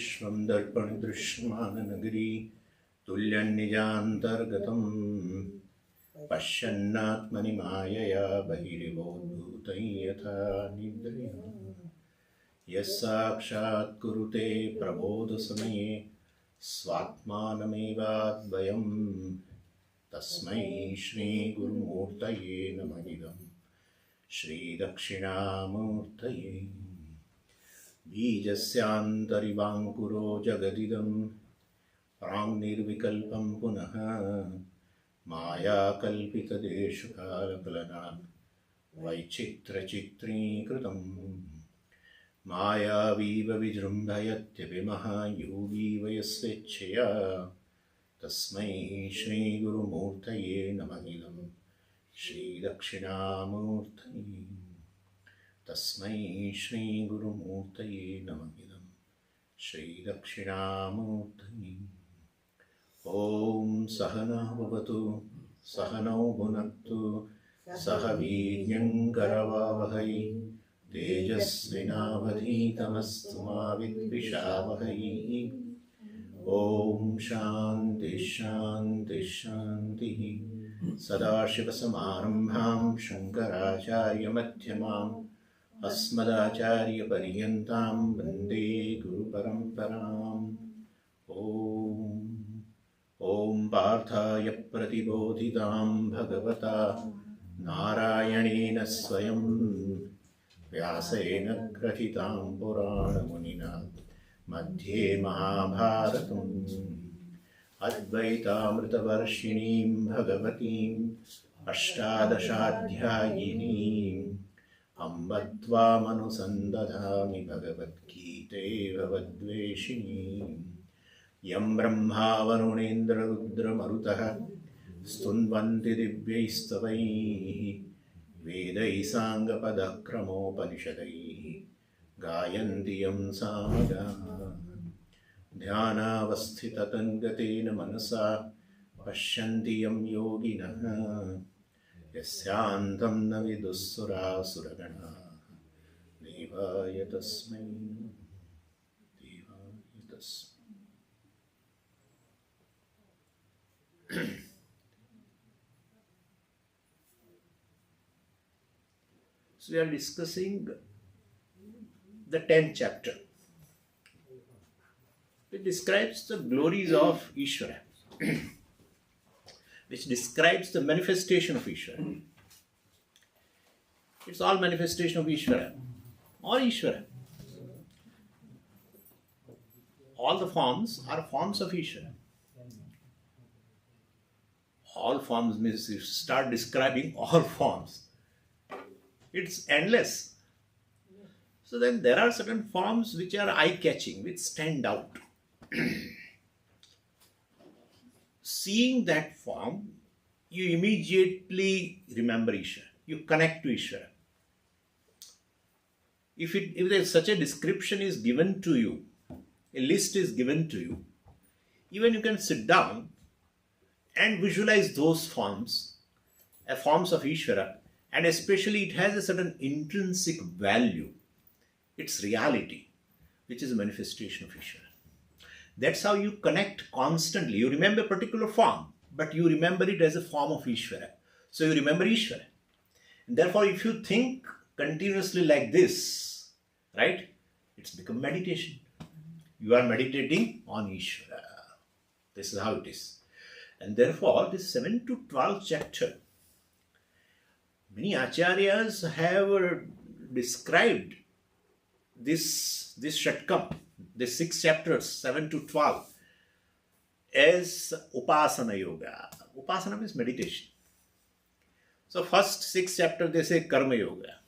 विश्वं दर्पणदृश्यमाननगरी तुल्यन्निजान्तर्गतं पश्यन्नात्मनि मायया बहिरिवोद्भूतं यथा निद्रया यस्साक्षात् कुरुते प्रबोधसमये स्वात्मानमेवाद्वयं तस्मै श्रीगुरुमूर्तये नमः इदं श्रीदक्षिणामूर्तये बीजस्यान्तरिवाङ्कुरो जगदिदं प्राङ्निर्विकल्पं पुनः मायाकल्पितदेशकालकलनात् वैचित्र्यचित्रीकृतम् मायावीव विजृम्भयत्यभिमः योगीव यस्वेच्छया तस्मै श्रीगुरुमूर्तये नमः इदं श्रीदक्षिणामूर्तये तस्मै श्रीगुरुमूर्तये नमः इदं श्रीदक्षिणामूर्तये। ॐ सहना भवतु सहनौ भुनक्तु सह वीर्यङ्करवावहै तेजस्विनावधीतमस्तु मा विद्विषावहै। ॐ शान्ति शान्ति शान्तिः। सदाशिवसमारम्भां शङ्कराचार्यमध्यमाम् अस्मदाचार्यपर्यन्तां वन्दे गुरुपरम्पराम्। ॐ पार्थाय प्रतिबोधितां भगवता नारायणेन स्वयं व्यासेन ग्रथितां पुराणमुनिना मध्ये महाभारतम् अद्वैतामृतवर्षिणीं भगवतीम् अष्टादशाध्यायिनीम् अम्ब त्वामनुसन्दधामि भगवद्गीते भवद्वेषिणीम्। यं ब्रह्मा वरुणेन्द्ररुद्रमरुतः स्तुन्वन्ति दिव्यैस्तवैः वेदैः साङ्गपदक्रमोपनिषदैः गायन्ति यं सामगाः। ध्यानावस्थिततन्गतेन मनसा पश्यन्ति यं योगिनः यस्यान्तं न विदुःसुरासुरगणाः देवाय तस्मै देवाय तस्मै। So we are discussing the 10th chapter. It describes the glories of Ishvara, which describes the manifestation of Ishvara. It's all manifestation of Ishvara or Ishvara. All the forms are forms of Ishvara. All forms means if you start describing all forms, it's endless. So then there are certain forms which are eye-catching, which stand out. Seeing that form, you immediately remember Ishvara. You connect to Ishvara. If there such a description is given to you, a list is given to you, even you can sit down and visualize those forms, forms of Ishvara, and especially it has a certain intrinsic value, its reality, which is a manifestation of Ishvara. That's how you connect constantly. You remember a particular form, but you remember it as a form of Ishvara. So you remember Ishvara. And therefore, if you think continuously like this, right, it's become meditation. You are meditating on Ishvara. This is how it is. And therefore, this 7 to 12 chapter, many acharyas have described this Shatkam, the 6 chapters, 7 to 12, as Upasana Yoga. Upasana means meditation. So first 6 chapters they say Karma Yoga.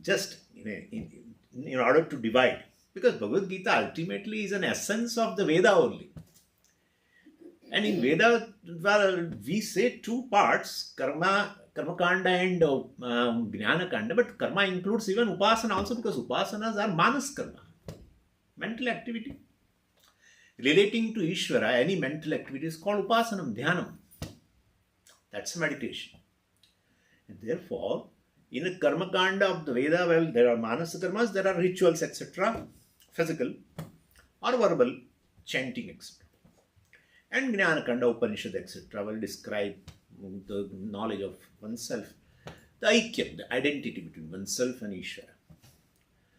Just in order to divide. Because Bhagavad Gita ultimately is an essence of the Veda only. And in Veda, we say 2 parts, Karma Kanda and Jnana Kanda, but Karma includes even Upasana also, because Upasanas are Manas Karma, mental activity. Relating to Ishvara, any mental activity is called Upasanam, Dhyanam. That's meditation. And therefore, in the Karma Kanda of the Veda, well, there are Manasa Karmas, there are rituals, etc. physical or verbal chanting, etc. And Jnanakanda Upanishad, etc. will describe the knowledge of oneself, the aikyam, the identity between oneself and Ishvara.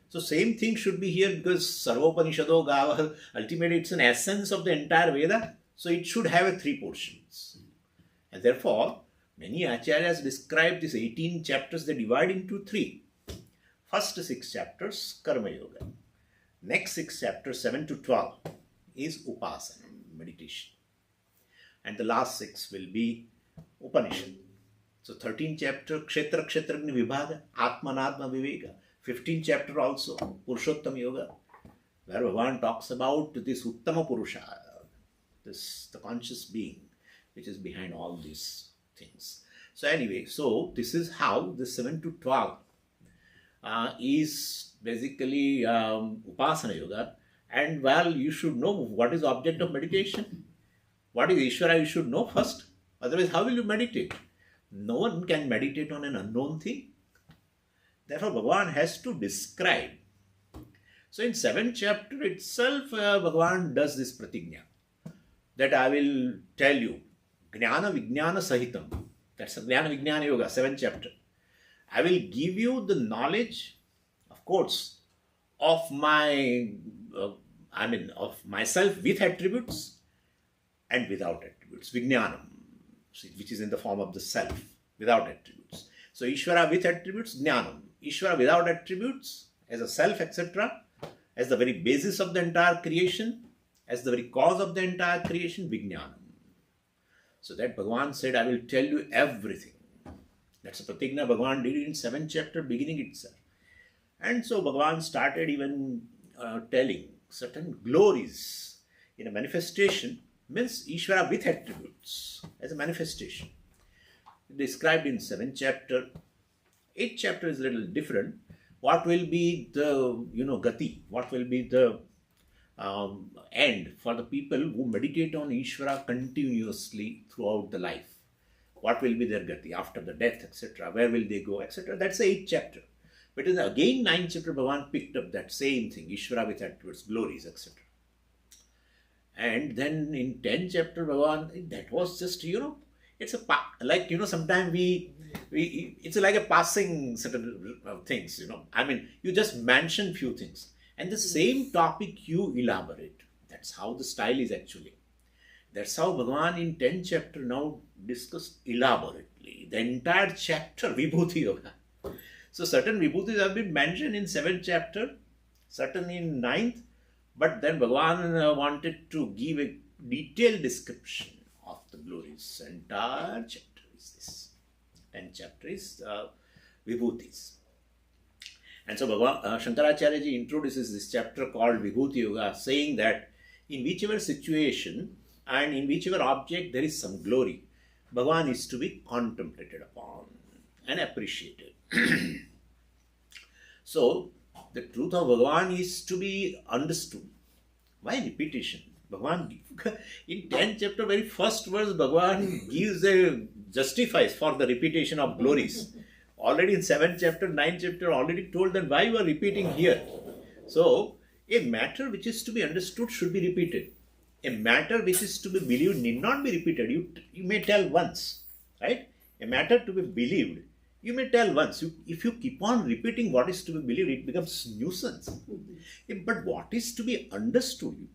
So same thing should be here, because Sarvopanishado Gava, ultimately it's an essence of the entire Veda. So it should have 3 portions. And therefore, many acharyas describe these 18 chapters, they divide into 3. First 6 chapters, Karma Yoga. Next 6 chapters, 7 to 12, is Upasana, meditation. And the last 6 will be Upanishad. So 13th chapter, Kshetra Kshetragni Vibhaga, Atmanatma Viveka. 15th chapter also, Purushottam Yoga, where Bhagavan talks about this Uttama Purusha, the conscious being, which is behind all these things. So anyway, so this is how the 7 to 12 is basically Upasana Yoga. And well, you should know what is the object of meditation. What is Ishvara, you should know first. Otherwise, how will you meditate? No one can meditate on an unknown thing. Therefore, Bhagavan has to describe. So in 7th chapter itself, Bhagavan does this pratigna, that I will tell you, Jnana Vijnana Sahitam. That's Jnana Vijnana Yoga, 7th chapter. I will give you the knowledge, of course, of of myself with attributes and without attributes. Vijnanam, which is in the form of the self, without attributes. So Ishvara with attributes, Jnanam. Ishvara without attributes, as a self, etc., as the very basis of the entire creation, as the very cause of the entire creation, Vijnanam. So that Bhagavan said, I will tell you everything. That's a pratigna Bhagavan did in 7th chapter, beginning itself. And so Bhagavan started even telling certain glories in a manifestation, means Ishvara with attributes, as a manifestation. Described in 7th chapter. 8th chapter is a little different. What will be the, gati? What will be the end for the people who meditate on Ishvara continuously throughout the life? What will be their gati after the death, etc.? Where will they go, etc.? That's the 8th chapter. But in again 9th chapter, Bhagavan picked up that same thing, Ishvara with attributes, glories, etc. And then in 10th chapter, Bhagavan, that was just, it's sometimes it's like a passing set of things, you just mention few things. And the same topic you elaborate. That's how the style is actually. That's how Bhagavan in 10th chapter now discussed elaborately the entire chapter, Vibhuti Yoga. So certain Vibhutis have been mentioned in 7th chapter, certain in 9th, but then Bhagavan wanted to give a detailed description of the glories. Entire chapter is this. 10th chapter is Vibhutis. And so Shankaracharya ji introduces this chapter called Vibhuti Yoga, saying that in whichever situation and in whichever object there is some glory, Bhagavan is to be contemplated upon and appreciated. So, the truth of Bhagavan is to be understood. Why repetition? Bhagavan, in 10th chapter, very first verse, Bhagavan justifies for the repetition of glories. Already in 7th chapter, 9th chapter, already told them why you are repeating here. So, a matter which is to be understood should be repeated. A matter which is to be believed need not be repeated. You may tell once, right? A matter to be believed, you may tell once. If you keep on repeating what is to be believed, it becomes nuisance. But what is to be understood,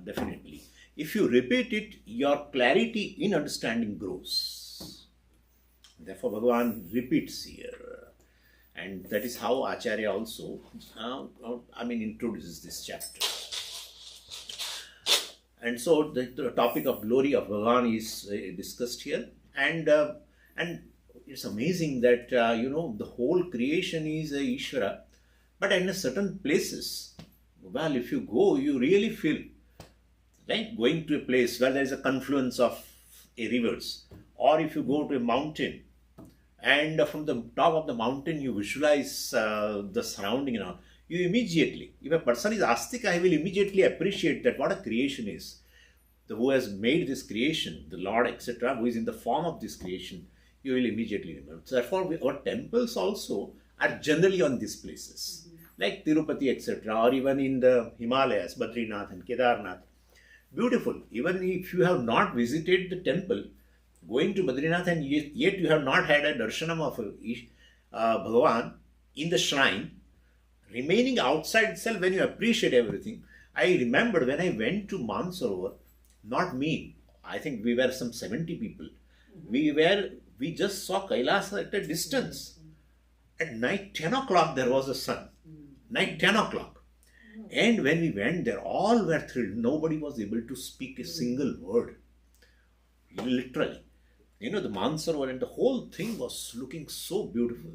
definitely. If you repeat it, your clarity in understanding grows. Therefore, Bhagavan repeats here. And that is how Acharya also, introduces this chapter. And so the topic of glory of Bhagavan is discussed here. And it's amazing that, the whole creation is a Ishvara. But in certain places, well, if you go, you really feel like going to a place where there is a confluence of rivers. Or if you go to a mountain, and from the top of the mountain you visualize the surrounding and all, you immediately, if a person is astika, he will immediately appreciate that what a creation is. Who has made this creation, the Lord, etc., who is in the form of this creation, you will immediately remember. So therefore, our temples also are generally on these places. like Tirupati, etc., or even in the Himalayas, Badrinath and Kedarnath. Beautiful. Even if you have not visited the temple, going to Badrinath and yet you have not had a darshanam of Bhagavan in the shrine, remaining outside itself when you appreciate everything. I remember when I went to Mansarovar, not me, I think we were some 70 people. We just saw Kailasa at a distance. At night 10 o'clock there was a sun. Night 10 o'clock. And when we went there, all were thrilled. Nobody was able to speak a single word. Literally. The Mansarovar and the whole thing was looking so beautiful.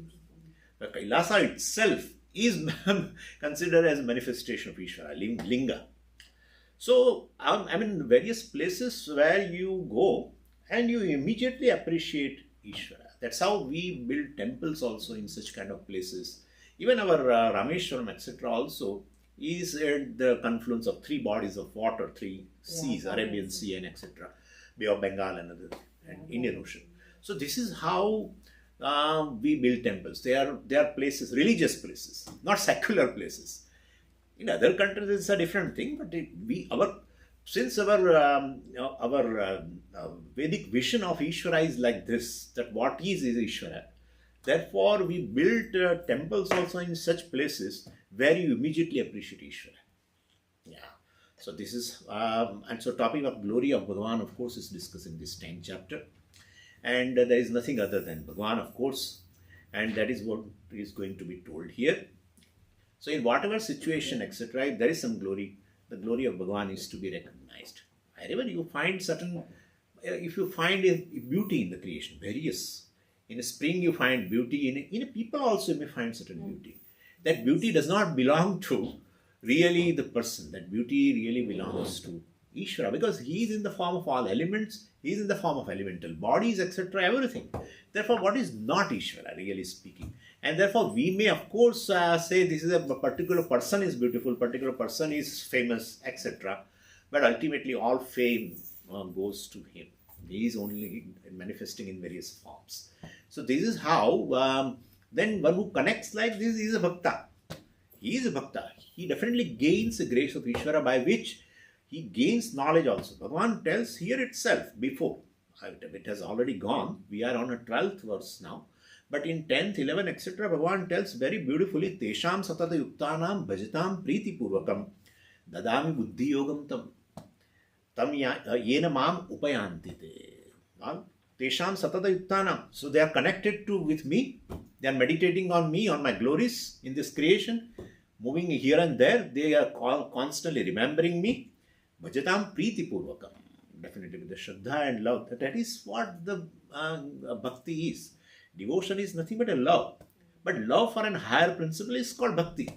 The Kailasa itself is considered as a manifestation of Ishvara, Linga. So, various places where you go and you immediately appreciate Ishvara. That's how we build temples also in such kind of places. Even our Rameshwaram, etc. also is at the confluence of three bodies of water, three seas, Arabian Sea and etc. Bay of Bengal and Indian Ocean. So this is how we build temples. They are places, religious places, not secular places. In other countries, it's a different thing. But since our Vedic vision of Ishvara is like this, that what is Ishvara. Therefore, we build temples also in such places where you immediately appreciate Ishvara. Yeah. So this is, and so topic of glory of Bhagavan, of course, is discussed in this 10th chapter. And there is nothing other than Bhagavan, of course. And that is what is going to be told here. So in whatever situation, etc., if there is some glory, the glory of Bhagavan is to be recognized. Wherever you find if you find a beauty in the creation, various. In a spring you find beauty, in a people also you may find certain beauty. That beauty does not belong to really the person. That beauty really belongs to Ishvara, because he is in the form of all elements, he is in the form of elemental bodies, etc., everything. Therefore, what is not Ishvara, really speaking? And therefore, we may, of course, say this is a particular person is beautiful, particular person is famous, etc. But ultimately, all fame goes to him. He is only manifesting in various forms. So this is how, then one who connects like this is a bhakta. He is a bhakta. He definitely gains the grace of Ishvara, by which he gains knowledge also. Bhagavan tells here itself, before, it has already gone, we are on a 12th verse now. But in 10th, 11th, etc., Bhagavan tells very beautifully, Tesham satata yuktanam bhajatam priti purvakam dadami buddhi yogam tam yena mam upayanti te. Tesham satata yuktanam. So they are connected with me. They are meditating on me, on my glories in this creation. Moving here and there, they are constantly remembering me. Bhajatam priti purvakam. Definitely with the Shraddha and love. That is what the bhakti is. Devotion is nothing but a love. But love for an higher principle is called bhakti.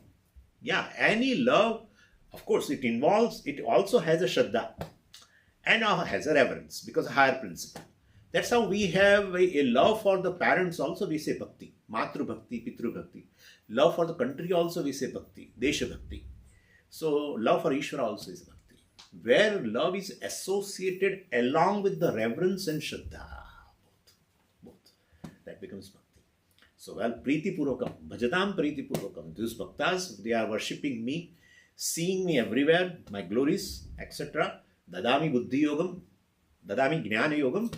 Yeah, any love, of course, it also has a Shraddha and has a reverence, because a higher principle. That's how we have a love for the parents also, we say bhakti. Matru bhakti, pitru bhakti. Love for the country also, we say bhakti. Desha bhakti. So love for Ishvara also is bhakti. Where love is associated along with the reverence and Shraddha. Both. That becomes bhakti. So, Priti Purvakam, Bhajatam Priti Purvakam. These bhaktas, they are worshipping me, seeing me everywhere, my glories, etc. Dadami Buddhi Yogam, Dadami Jnana Yogam,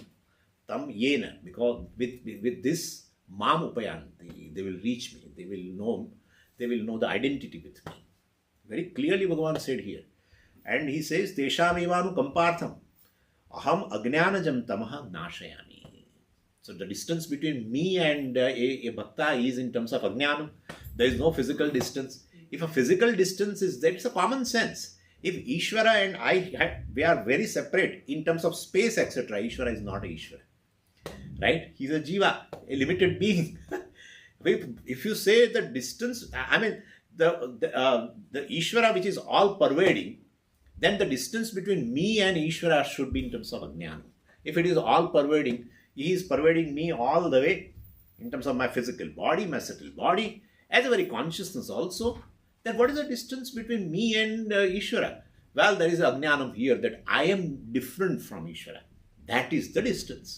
Tam Yena. Because with this, Mam Upayanti, they will reach me, they will know the identity with me. Very clearly Bhagavan said here. And he says, Tesham evanu kampartham, aham ajnanajam tamaha nashayami. So the distance between me and a bhakta is in terms of ajnanam. There is no physical distance. If a physical distance is there, it's a common sense. If Ishvara and I, we are very separate in terms of space, etc. Ishvara is not a Ishvara. Right? He's a jiva, a limited being. If you say the distance, the Ishvara which is all pervading, then the distance between me and Ishvara should be in terms of ajnana. If it is all pervading, he is pervading me all the way in terms of my physical body, my subtle body, as a very consciousness also. Then what is the distance between me and Ishvara? Well, there is ajnanam here that I am different from Ishvara. That is the distance.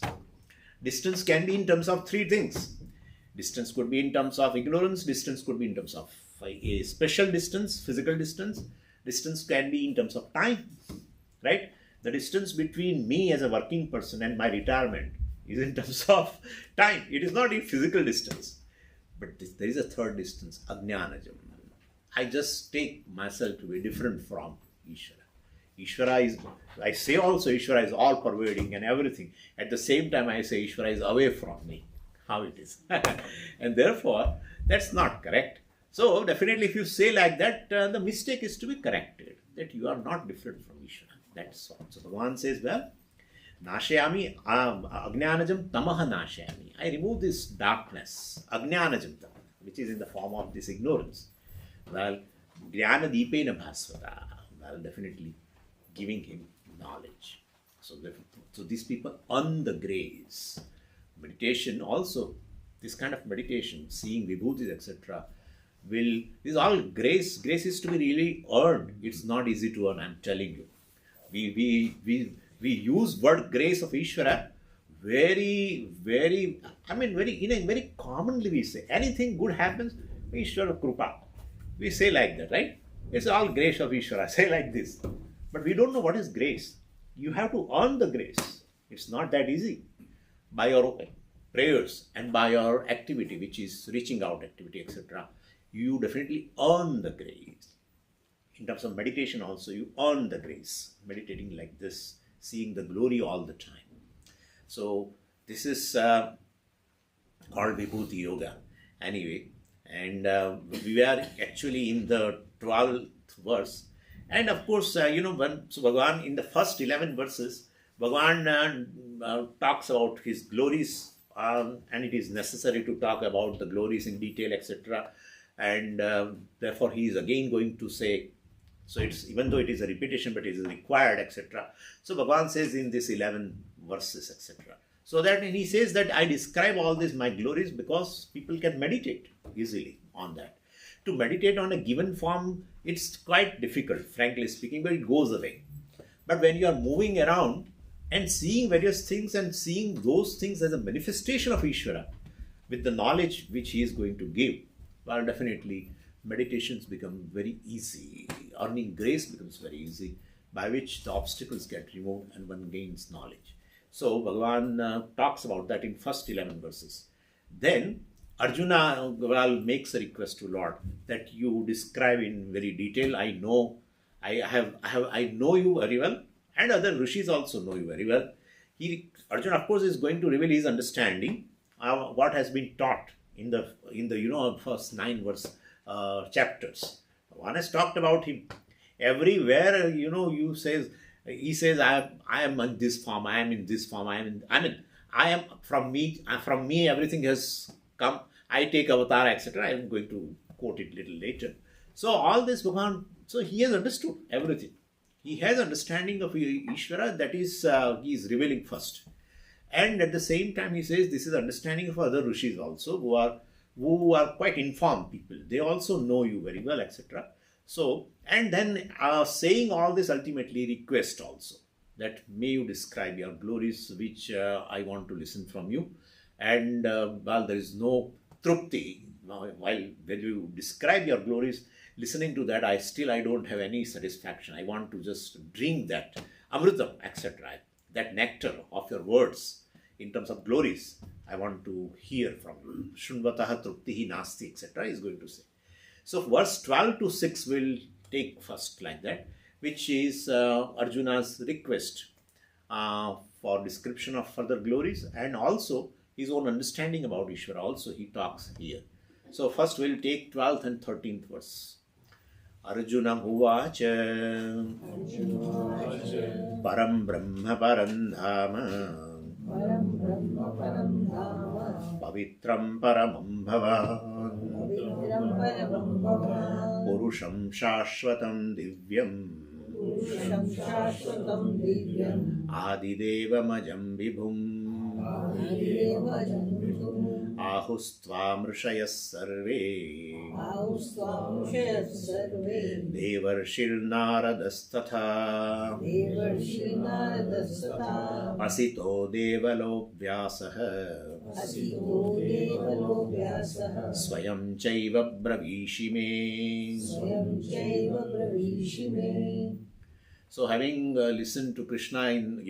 Distance can be in terms of three things. Distance could be in terms of ignorance, distance could be in terms of a special distance, physical distance. Distance can be in terms of time, right? The distance between me as a working person and my retirement is in terms of time. It is not a physical distance. But there is a third distance, Ajnanajam. I just take myself to be different from Ishvara. Ishvara is, I say also Ishvara is all pervading and everything. At the same time I say Ishvara is away from me. How it is. And therefore, that's not correct. So definitely if you say like that, the mistake is to be corrected. That you are not different from Ishvara. That's all. So Bhagavan says, well, Nashayami, Ajnanajam tamaha nashayami. I remove this darkness, Ajnanajam tamaha, which is in the form of this ignorance. Well, Jnana Deepena Bhasvata. Well, definitely giving him knowledge. So these people earn the grace. Meditation also, this kind of meditation, seeing vibhutis, etc., this is all grace. Grace is to be really earned. It's not easy to earn, I'm telling you. We use word grace of Ishvara very commonly we say. Anything good happens, Ishvara Krupa. We say like that, right? It's all grace of Ishvara. Say like this. But we don't know what is grace. You have to earn the grace. It's not that easy. By your prayers and by your activity, which is reaching out activity, etc., you definitely earn the grace. In terms of meditation also, you earn the grace. Meditating like this, seeing the glory all the time. So this is called Vibhuti Yoga. Anyway, and we are actually in the 12th verse. And of course, so Bhagavan in the first 11 verses, Bhagavan talks about his glories, and it is necessary to talk about the glories in detail, etc. And therefore, he is again going to say, so it's, even though it is a repetition, but it is required, etc. So Bhagavan says in this 11 verses, etc. So that he says that I describe all these my glories because people can meditate easily on that. To meditate on a given form, it's quite difficult, frankly speaking, but it goes away. But when you are moving around and seeing various things and seeing those things as a manifestation of Ishvara, with the knowledge which he is going to give, well, definitely meditations become very easy. Earning grace becomes very easy, by which the obstacles get removed and one gains knowledge. So Bhagavan talks about that in first 11 verses. Then Arjuna makes a request to Lord that you describe in very detail. I know you very well, and other rishis also know you very well. Arjuna, of course, is going to reveal his understanding of what has been taught in the first 9 chapters. One has talked about him everywhere. He says, I am in this form. I am in this form. I am from me. From me, everything has come. I take avatar, etc. I am going to quote it a little later. So all this Bhagavan, so he has understood everything. He has understanding of Ishvara, that is, he is revealing first. And at the same time, he says this is understanding of other rishis also, who are quite informed people. They also know you very well, etc. So, and then saying all this ultimately request also, that may you describe your glories, which I want to listen from you. And there is no trupti. While when you describe your glories, listening to that, I don't have any satisfaction. I want to just drink that amritam, etc. That nectar of your words in terms of glories. I want to hear from you. Shunvataha truptihi nasti, etc. is going to say. So verse 12 to 6 will take first like that, which is Arjuna's request for description of further glories, and also his own understanding about Ishvara also he talks here. So first we'll take 12th and 13th verse. Arjuna uvacha param brahma parandhama pavitram paramam bhava purusham shashvatam divyam adidevam ajam vibhum Ahustvam Rishayas Sarve Ahustvam Rishayas Sarve Devarshir Naradas-tatha Devarshir Naradas-tatha Asito Devalo Vyasaha Asito Devalo Vyasaha Swayam Chaiva Bravishi Me. Swayam Chaiva Bravishi Me. So, having listened to Krishna in,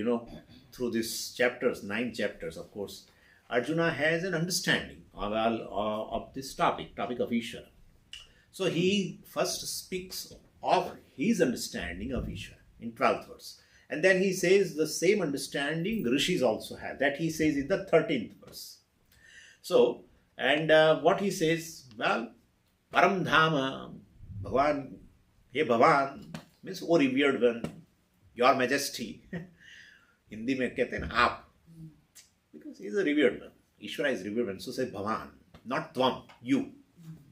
through these chapters, 9 chapters, of course, Arjuna has an understanding of this topic of Ishvara. So, he first speaks of his understanding of Ishvara in 12th verse. And then he says the same understanding Rishis also have. That he says in the 13th verse. So, and what he says, well, Param Dhama, Bhagavan, Hey Bhavan, means, oh revered one, your majesty. Hindi mein kehte hain aap. Because he is a revered one. Ishvara is revered one. So say Bhavan, not Tvam, you,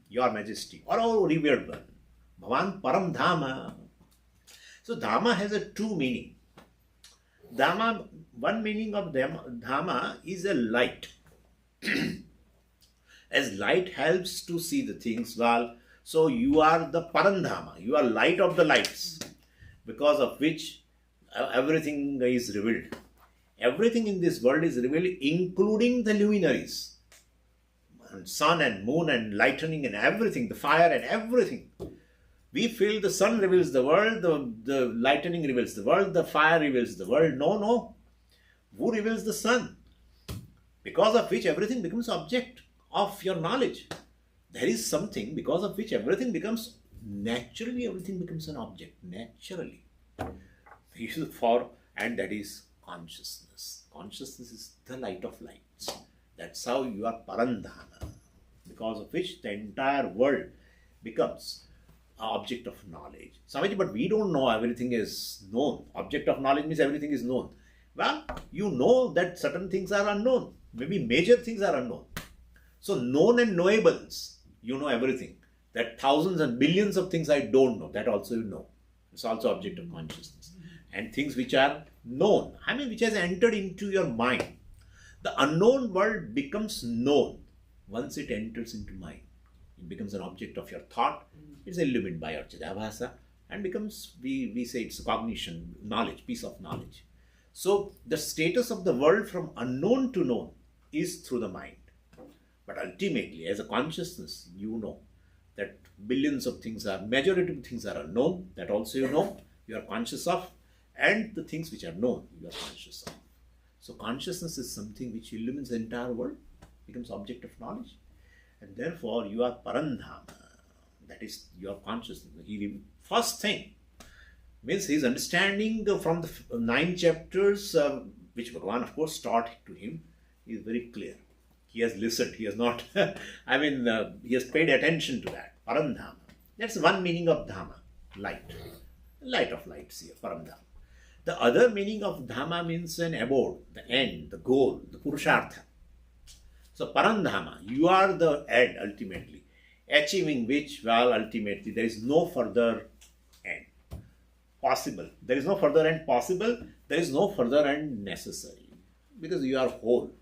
your majesty. Or oh revered one. Bhavan Param Dhama. So Dhama has a two meaning. Dhama, one meaning of Dhama is a light. As light helps to see the things well, so you are the Parandhama, you are light of the lights, because of which everything is revealed. Everything in this world is revealed, including the luminaries, and sun and moon and lightning and everything, the fire and everything. We feel the sun reveals the world, the lightning reveals the world, the fire reveals the world. No. Who reveals the sun? Because of which everything becomes object of your knowledge. There is something because of which everything becomes, naturally everything becomes an object, naturally. And that is consciousness. Consciousness is the light of lights. That's how you are Parandhana, because of which the entire world becomes an object of knowledge. Swamiji, but we don't know everything is known. Object of knowledge means everything is known. Well, you know that certain things are unknown. Maybe major things are unknown. So known and knowables, you know everything. That thousands and billions of things I don't know, that also you know. It's also object of consciousness. And things which are known, which has entered into your mind. The unknown world becomes known once it enters into mind. It becomes an object of your thought. It's illumined by your Chidabhasa and becomes, we say it's cognition, knowledge, piece of knowledge. So the status of the world from unknown to known is through the mind. But ultimately, as a consciousness, you know that billions of things are, majority of things are unknown, that also you know, you are conscious of, and the things which are known, you are conscious of. So consciousness is something which illumines the entire world, becomes object of knowledge, and therefore you are Parandhama, that is your consciousness. First thing, means his understanding from the 9 chapters, which Bhagavan of course taught to him, is very clear. He has listened, he has not, he has paid attention to that. Parandhama. That's one meaning of Dhamma, light. Light of lights here, Parandhama. The other meaning of Dhamma means an abode, the end, the goal, the Purushartha. So Parandhama, you are the end ultimately, achieving which, well, ultimately there is no further end possible. There is no further end possible, there is no further end necessary, because you are whole.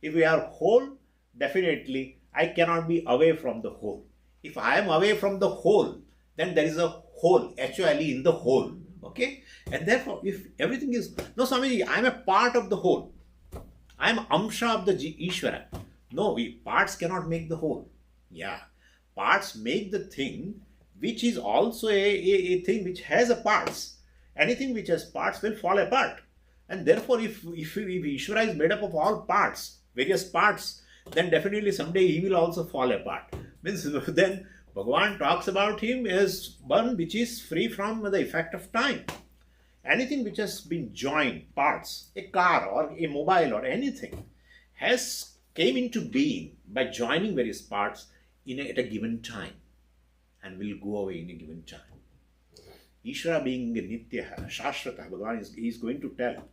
If we are whole, definitely I cannot be away from the whole. If I am away from the whole, then there is a whole, actually in the whole. Okay? And therefore, if everything is, no Swamiji, I am a part of the whole. I am Amsha of the Ishvara. No, parts cannot make the whole. Yeah. Parts make the thing which is also a thing which has a parts. Anything which has parts will fall apart. And therefore, if Ishvara is made up of all parts, various parts, then definitely someday he will also fall apart. Means then Bhagavan talks about him as one which is free from the effect of time. Anything which has been joined, parts, a car or a mobile or anything, came into being by joining various parts at a given time and will go away in a given time. Ishvara being Nitya, Shashvata, Bhagavan is going to tell.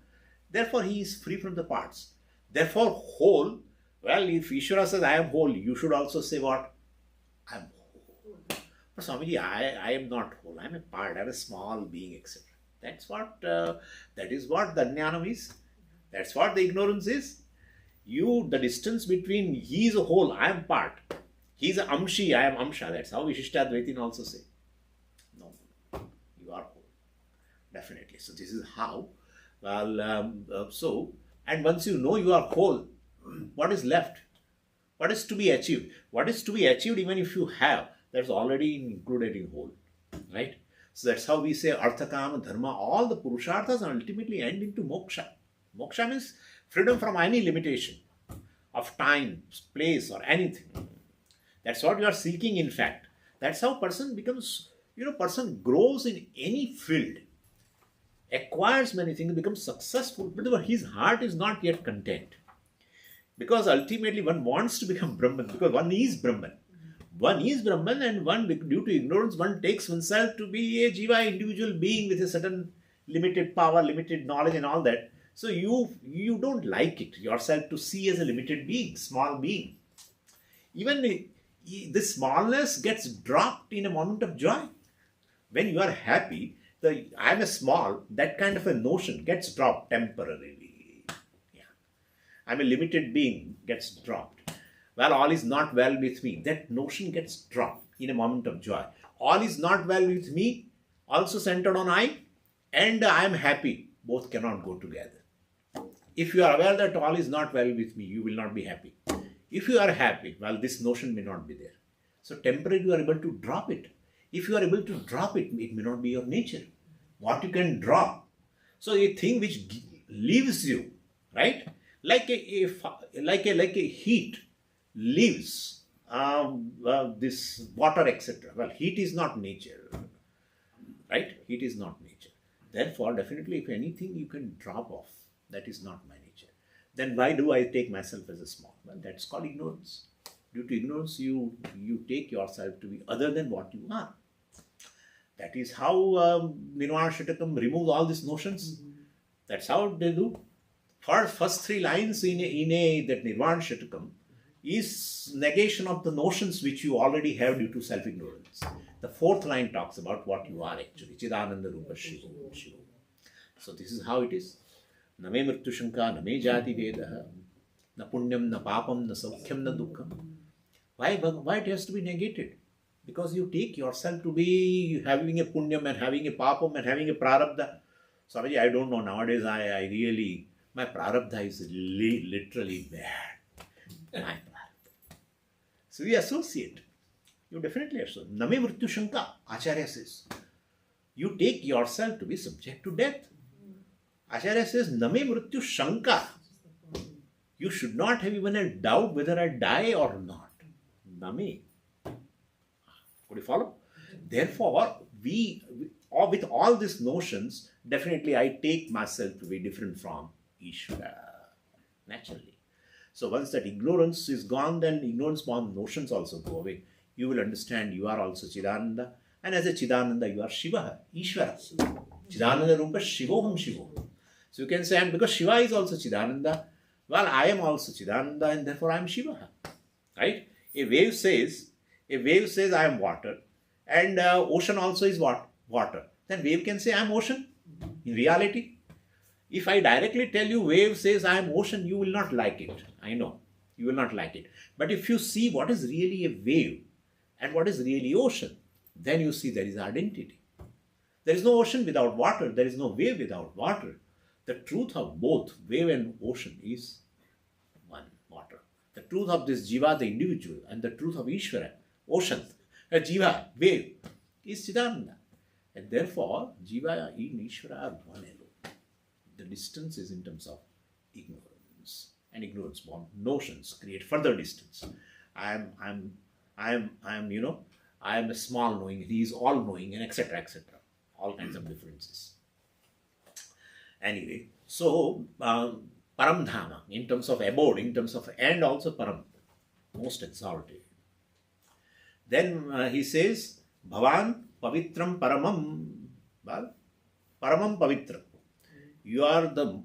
Therefore, he is free from the parts. Therefore, whole, well, if Ishvara says, I am whole, you should also say what? I am whole. But Swamiji, I am not whole. I am a part, I am a small being, etc. That is what the jnanam is. That's what the ignorance is. The distance between he is a whole, I am part. He is a Amshi, I am Amsha. That's how Vishishtadvaitin also say. No, you are whole. Definitely. So this is how. And once you know you are whole, what is left? What is to be achieved? What is to be achieved, even if you have, that's already included in whole. Right? So that's how we say Artha, Kama, Dharma, all the Purusharthas ultimately end into moksha. Moksha means freedom from any limitation of time, place, or anything. That's what you are seeking, in fact. That's how person becomes, person grows in any field, acquires many things, becomes successful, but his heart is not yet content. Because ultimately one wants to become Brahman, because one is Brahman. One is Brahman, and one, due to ignorance, one takes oneself to be a jiva, individual being with a certain limited power, limited knowledge and all that. So you don't like it, yourself to see as a limited being, small being. Even this smallness gets dropped in a moment of joy. When you are happy, I am a small, that kind of a notion gets dropped temporarily. I'm a limited being, gets dropped. Well, all is not well with me. That notion gets dropped in a moment of joy. All is not well with me, also centered on I, and I am happy. Both cannot go together. If you are aware that all is not well with me, you will not be happy. If you are happy, well, this notion may not be there. So temporarily you are able to drop it. If you are able to drop it, it may not be your nature. What you can drop. So a thing which leaves you, right? Like a heat leaves this water, etc. Well, heat is not nature, right? Heat is not nature. Therefore, definitely, if anything you can drop off, that is not my nature. Then why do I take myself as a small? Well, that's called ignorance. Due to ignorance, you take yourself to be other than what you are. That is how Nirvana Shatakam removes all these notions. That's how they do. First three lines in that Nirvana Shatakam is negation of the notions which you already have due to self-ignorance. The fourth line talks about what you are actually. Chidananda Rupa Shiva. So this is how it is. Na me mrityu shanka, na me jati vedaha, na punyam, na papam, na saukhyam, na dukkham. Why it has to be negated? Because you take yourself to be having a punyam and having a papam and having a prarabdha. Swamiji, I don't know. Nowadays, I really, my prarabdha is literally bad. My prarabdha. So we associate. You definitely associate. Name mrityu shanka, Acharya says. You take yourself to be subject to death. Acharya says, Name mrityu shanka. You should not have even a doubt whether I die or not. Name. Could you follow? Therefore, with all these notions, definitely I take myself to be different from Ishvara. Naturally. So once that ignorance is gone, then ignorance-born notions also go away. You will understand you are also Chidananda. And as a Chidananda, you are Shiva, Ishvara. Chidananda Rupa Shivoham Shivo. So you can say, because Shiva is also Chidananda, well, I am also Chidananda and therefore I am Shiva. Right? A wave says I am water, and ocean also is what? Water. Then wave can say I am ocean. In reality, if I directly tell you wave says I am ocean, you will not like it. I know. You will not like it. But if you see what is really a wave and what is really ocean, then you see there is identity. There is no ocean without water. There is no wave without water. The truth of both wave and ocean is one, water. The truth of this jiva, the individual, and the truth of Ishvara, ocean, a jiva, wave, is Chidananda. And therefore, jiva and Ishvara are one alone. The distance is in terms of ignorance. And ignorance-born notions create further distance. I am a small knowing, he is all knowing, and etc. etc. All kinds of differences. Anyway, so Paramdhama, in terms of abode, in terms of, and also Param, most exalted. Then he says, Bhavan Pavitram Paramam, well, Paramam Pavitram. You are the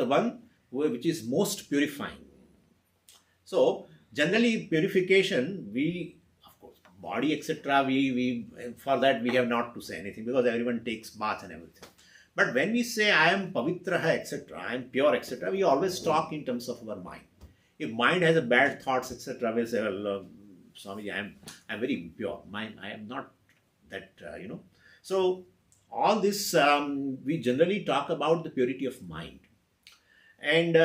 one which is most purifying. So generally purification, we, of course, body etc. We for that we have not to say anything because everyone takes bath and everything. But when we say I am pavitraha, etc., I am pure, etc., we always talk in terms of our mind. If mind has a bad thoughts, etc., we say, well, Swami, I'm very impure. I am not that, So all this, we generally talk about the purity of mind. And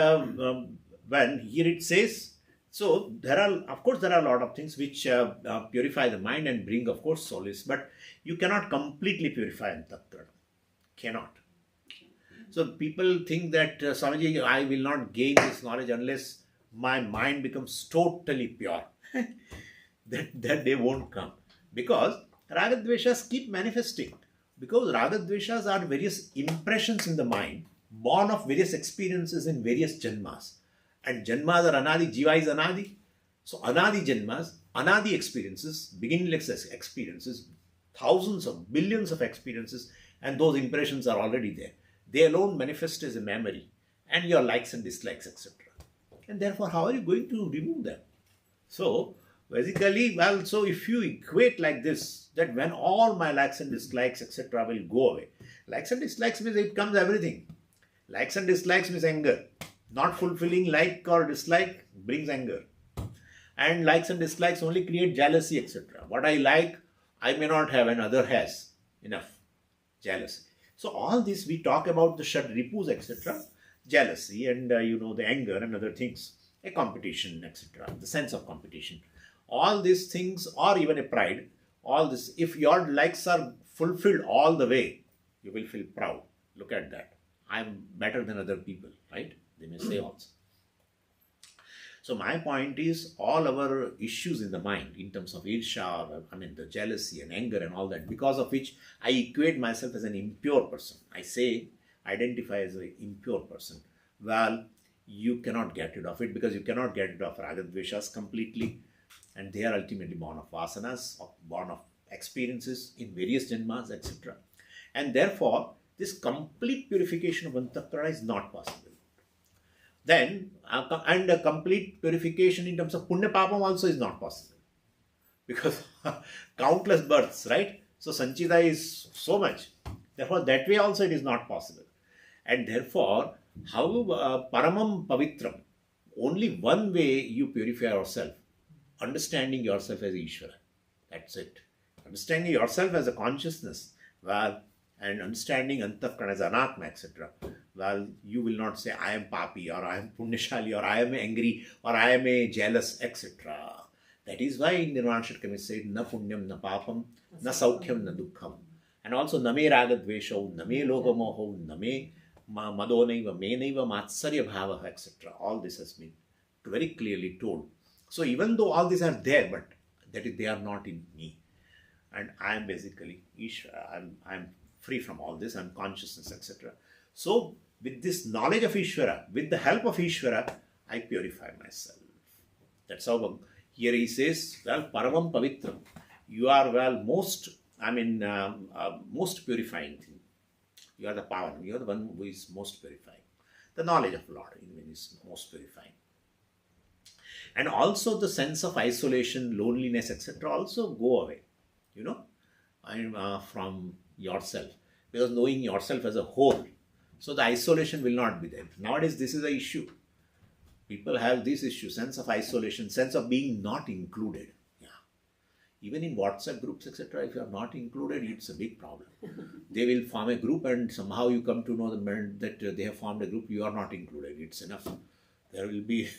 when here it says, so there are a lot of things which purify the mind and bring, of course, solace, but you cannot completely purify Antakarana. Cannot. So people think that, Swamiji, I will not gain this knowledge unless my mind becomes totally pure. that they won't come. Because Ragadveshas keep manifesting. Because Ragadveshas are various impressions in the mind, born of various experiences in various janmas. And janmas are anadi, jiva is anadi. So anadi janmas, anadi experiences, beginningless experiences, thousands of billions of experiences, and those impressions are already there. They alone manifest as a memory, and your likes and dislikes, etc. And therefore, how are you going to remove them? So, basically, well, so if you equate like this, that when all my likes and dislikes, etc. will go away. Likes and dislikes means it comes everything. Likes and dislikes means anger. Not fulfilling like or dislike brings anger. And likes and dislikes only create jealousy, etc. What I like, I may not have, and other has. Enough. Jealousy. So all this, we talk about the Shad Ripus, etc. Jealousy and, the anger and other things. A competition, etc. The sense of competition. All these things, or even a pride, all this, if your likes are fulfilled all the way, you will feel proud. Look at that. I am better than other people, right? They may say also. So my point is, all our issues in the mind, in terms of irsha, the jealousy and anger and all that, because of which I equate myself as an impure person. I say, identify as an impure person. Well, you cannot get rid of it, because you cannot get rid of Ragadveshas completely. And they are ultimately born of vasanas, born of experiences in various janmas, etc. And therefore, this complete purification of Antakarana is not possible. Then, and a complete purification in terms of Punya Papam also is not possible. Because countless births, right? So, Sanchita is so much. Therefore, that way also it is not possible. And therefore, how Paramam Pavitram, only one way you purify yourself, understanding yourself as Ishvara. That's it. Understanding yourself as a consciousness, well, and understanding Antakarana as Anatma, etc. Well, you will not say, I am Papi, or I am Punyashali, or I am angry, or I am a jealous, etc. That is why in Nirvana Shakam it said, Na Punyam, Na Papam, Na Saukhyam, Na Dukkham. And also, Name Ragadvesho, Name Logamoho, Name Madonaiva, Menaiva, Matsarya Bhava, etc. All this has been very clearly told. So even though all these are there, but that is, they are not in me. And I am basically Ishvara. I'm free from all this. I'm consciousness, etc. So with this knowledge of Ishvara, with the help of Ishvara, I purify myself. That's how here he says, well, Paramam Pavitram. You are, well, most purifying thing. You are the power. You are the one who is most purifying. The knowledge of Lord is most purifying. And also the sense of isolation, loneliness, etc. also go away, from yourself. Because knowing yourself as a whole, so the isolation will not be there. Nowadays, this is an issue. People have this issue, sense of isolation, sense of being not included. Yeah. Even in WhatsApp groups, etc., if you are not included, it's a big problem. They will form a group and somehow you come to know that they have formed a group, you are not included. It's enough. There will be,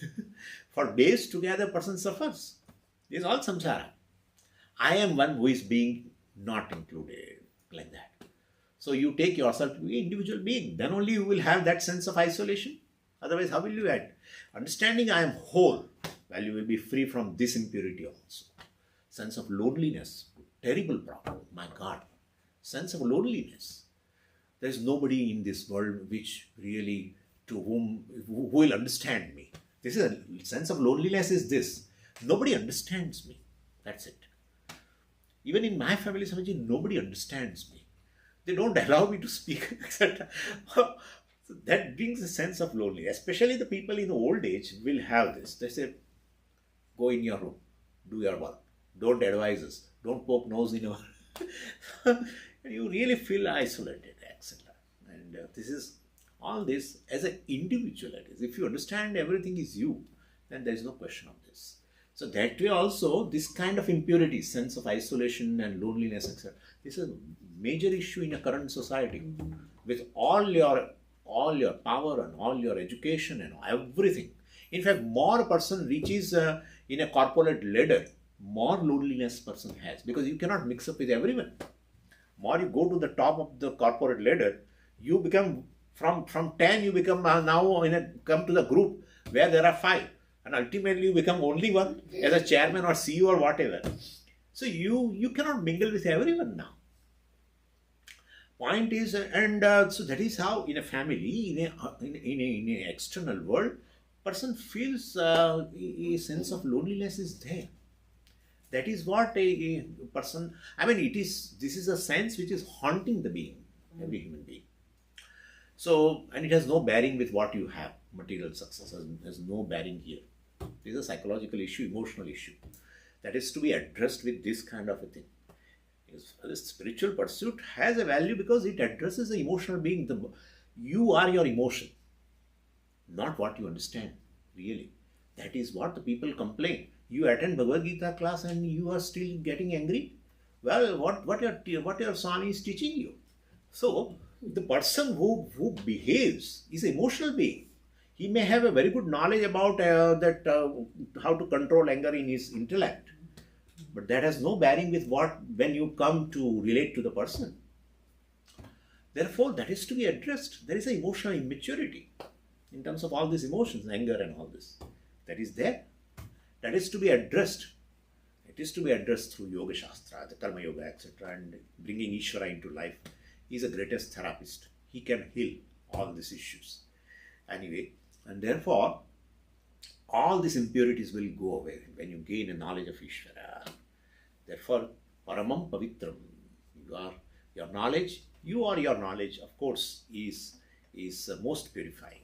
for days together, person suffers. This is all samsara. I am one who is being not included, like that. So you take yourself to be an individual being. Then only you will have that sense of isolation. Otherwise, how will you act? Understanding I am whole, well, you will be free from this impurity also. Sense of loneliness, terrible problem, my God. Sense of loneliness. There is nobody in this world which really, who will understand me. This is a sense of loneliness is this. Nobody understands me. That's it. Even in my family, nobody understands me. They don't allow me to speak, etc. So that brings a sense of loneliness. Especially the people in the old age will have this. They say, go in your room, do your work. Don't advise us. Don't poke nose in your... And you really feel isolated, etc. And And this is all this as an individuality. If you understand everything is you, then there is no question of this. So that way also, this kind of impurity, sense of isolation and loneliness, etc., this is a major issue in a current society. With all your power and all your education and everything. In fact, more a person reaches in a corporate ladder, more loneliness person has, because you cannot mix up with everyone. More you go to the top of the corporate ladder, you become from 10, you become now come to the group where there are 5, and ultimately you become only one as a chairman or CEO or whatever. So you cannot mingle with everyone now. Point is, and so that is how in a family, in an external world, person feels a sense of loneliness is there. That is what a person, this is a sense which is haunting the being, every human being. So, and it has no bearing with what you have. Material success has no bearing here. It is a psychological issue, emotional issue. That is to be addressed with this kind of a thing. The spiritual pursuit has a value because it addresses the emotional being. You are your emotion, not what you understand, really. That is what the people complain. You attend Bhagavad Gita class and you are still getting angry. Well, what your Swami is teaching you. So, the person who behaves is an emotional being. He may have a very good knowledge about how to control anger in his intellect. But that has no bearing with when you come to relate to the person. Therefore, that is to be addressed. There is an emotional immaturity in terms of all these emotions, anger and all this. That is there. That is to be addressed. It is to be addressed through Yoga Shastra, the Karma Yoga, etc. and bringing Ishvara into life. He is the greatest therapist. He can heal all these issues. Anyway, and therefore, all these impurities will go away when you gain a knowledge of Ishvara. Therefore, Paramam Pavitram, your knowledge, of course, is most purifying.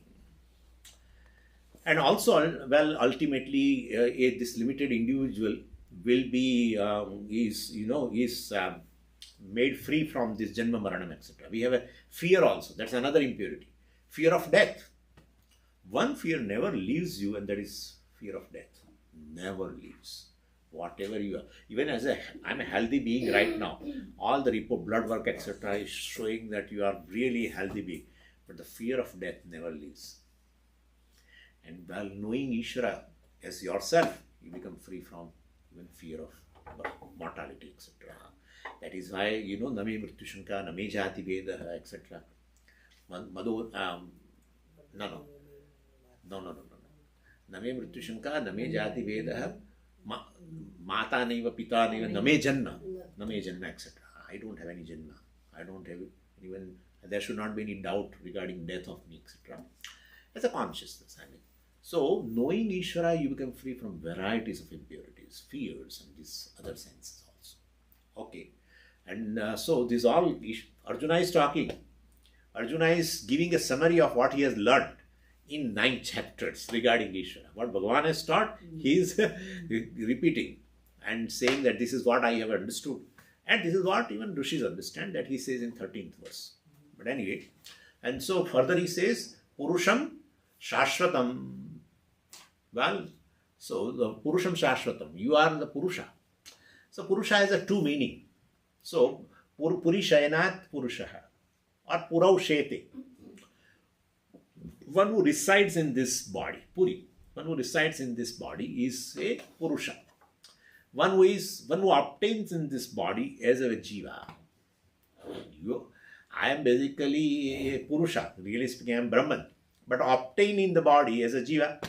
And also, well, ultimately, this limited individual will be, made free from this Janma Maranam, etc. We have a fear also. That's another impurity. Fear of death. One fear never leaves you, and that is fear of death. Never leaves. Whatever you are. Even I'm a healthy being right now. All the report, blood work, etc. is showing that you are really a healthy being. But the fear of death never leaves. And while knowing Ishvara as yourself, you become free from even fear of mortality, etc. That is why, Name Mrityushanka, Name Jati Veda, etc. No. Name Mrityushanka, Name Jati Veda, Mata Neva, Pita Neva, Name Janma, etc. I don't have any Janma. I don't have even, there should not be any doubt regarding death of me, etc. That's a consciousness, So, knowing Ishvara, you become free from varieties of impurities, fears, and these other senses also. Okay. And so, this all, Arjuna is talking. Arjuna is giving a summary of what he has learned in 9 chapters regarding Ishvara. What Bhagavan has taught, he is repeating and saying that this is what I have understood. And this is what even Rishis understand, that he says in 13th verse. But anyway, and so further he says, Purusham Shashvatam. Well, so the Purusham Shashvatam, you are the Purusha. So Purusha has a 2 meaning. So, Purishayanat Purushaha or Puraushete. One who resides in this body, Puri. One who resides in this body is a Purusha. One who obtains in this body as a Jiva. I am basically a Purusha, really speaking, I am Brahman. But obtain in the body as a Jiva,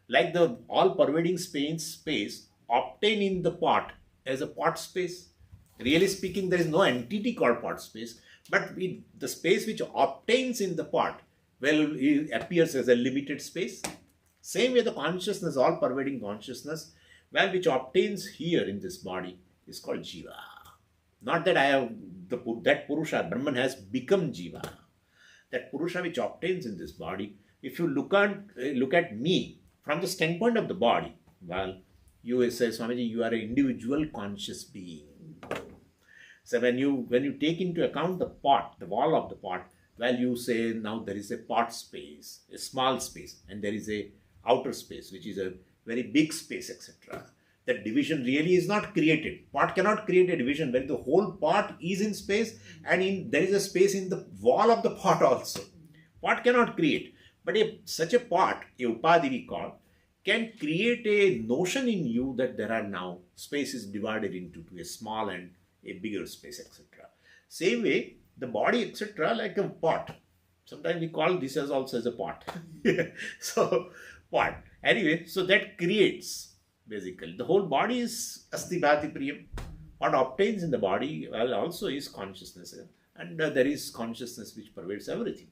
like the all-pervading space, obtain in the pot as a pot space. Really speaking, there is no entity called pot space, but the space which obtains in the pot, well, it appears as a limited space. Same way the consciousness, all-pervading consciousness, well, which obtains here in this body is called Jiva. Not that I have, that Purusha, Brahman has become Jiva. That Purusha which obtains in this body, if you look at me from the standpoint of the body, well, you will say, Swamiji, you are an individual conscious being. So when you take into account the pot, the wall of the pot, Well, you say now there is a pot space, a small space, and there is a outer space, which is a very big space, etc. That division really is not created. Pot cannot create a division when the whole pot is in space and there is a space in the wall of the pot also. Pot cannot create. But such a pot, a upadhi we call, can create a notion in you that there are now spaces divided into a small and a bigger space, etc. Same way, the body, etc., like a pot. Sometimes we call this as also as a pot. So, pot. Anyway, so that creates, basically, the whole body is asti bhati priyam. What obtains in the body, well, also is consciousness. And there is consciousness which pervades everything.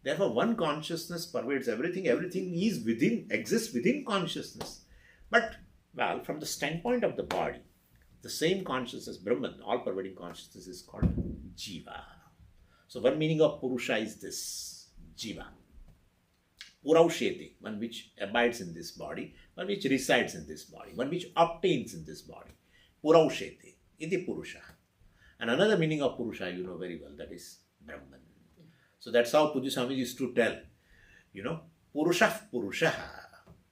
Therefore, one consciousness pervades everything. Everything is exists within consciousness. But, well, from the standpoint of the body, the same consciousness, Brahman, all-pervading consciousness, is called Jiva. So, one meaning of Purusha is this, Jiva. Puraushete, one which abides in this body, one which resides in this body, one which obtains in this body. Puraushete, iti Purusha. And another meaning of Purusha, you know very well, that is Brahman. So that's how Pujya Swami used to tell, Purusha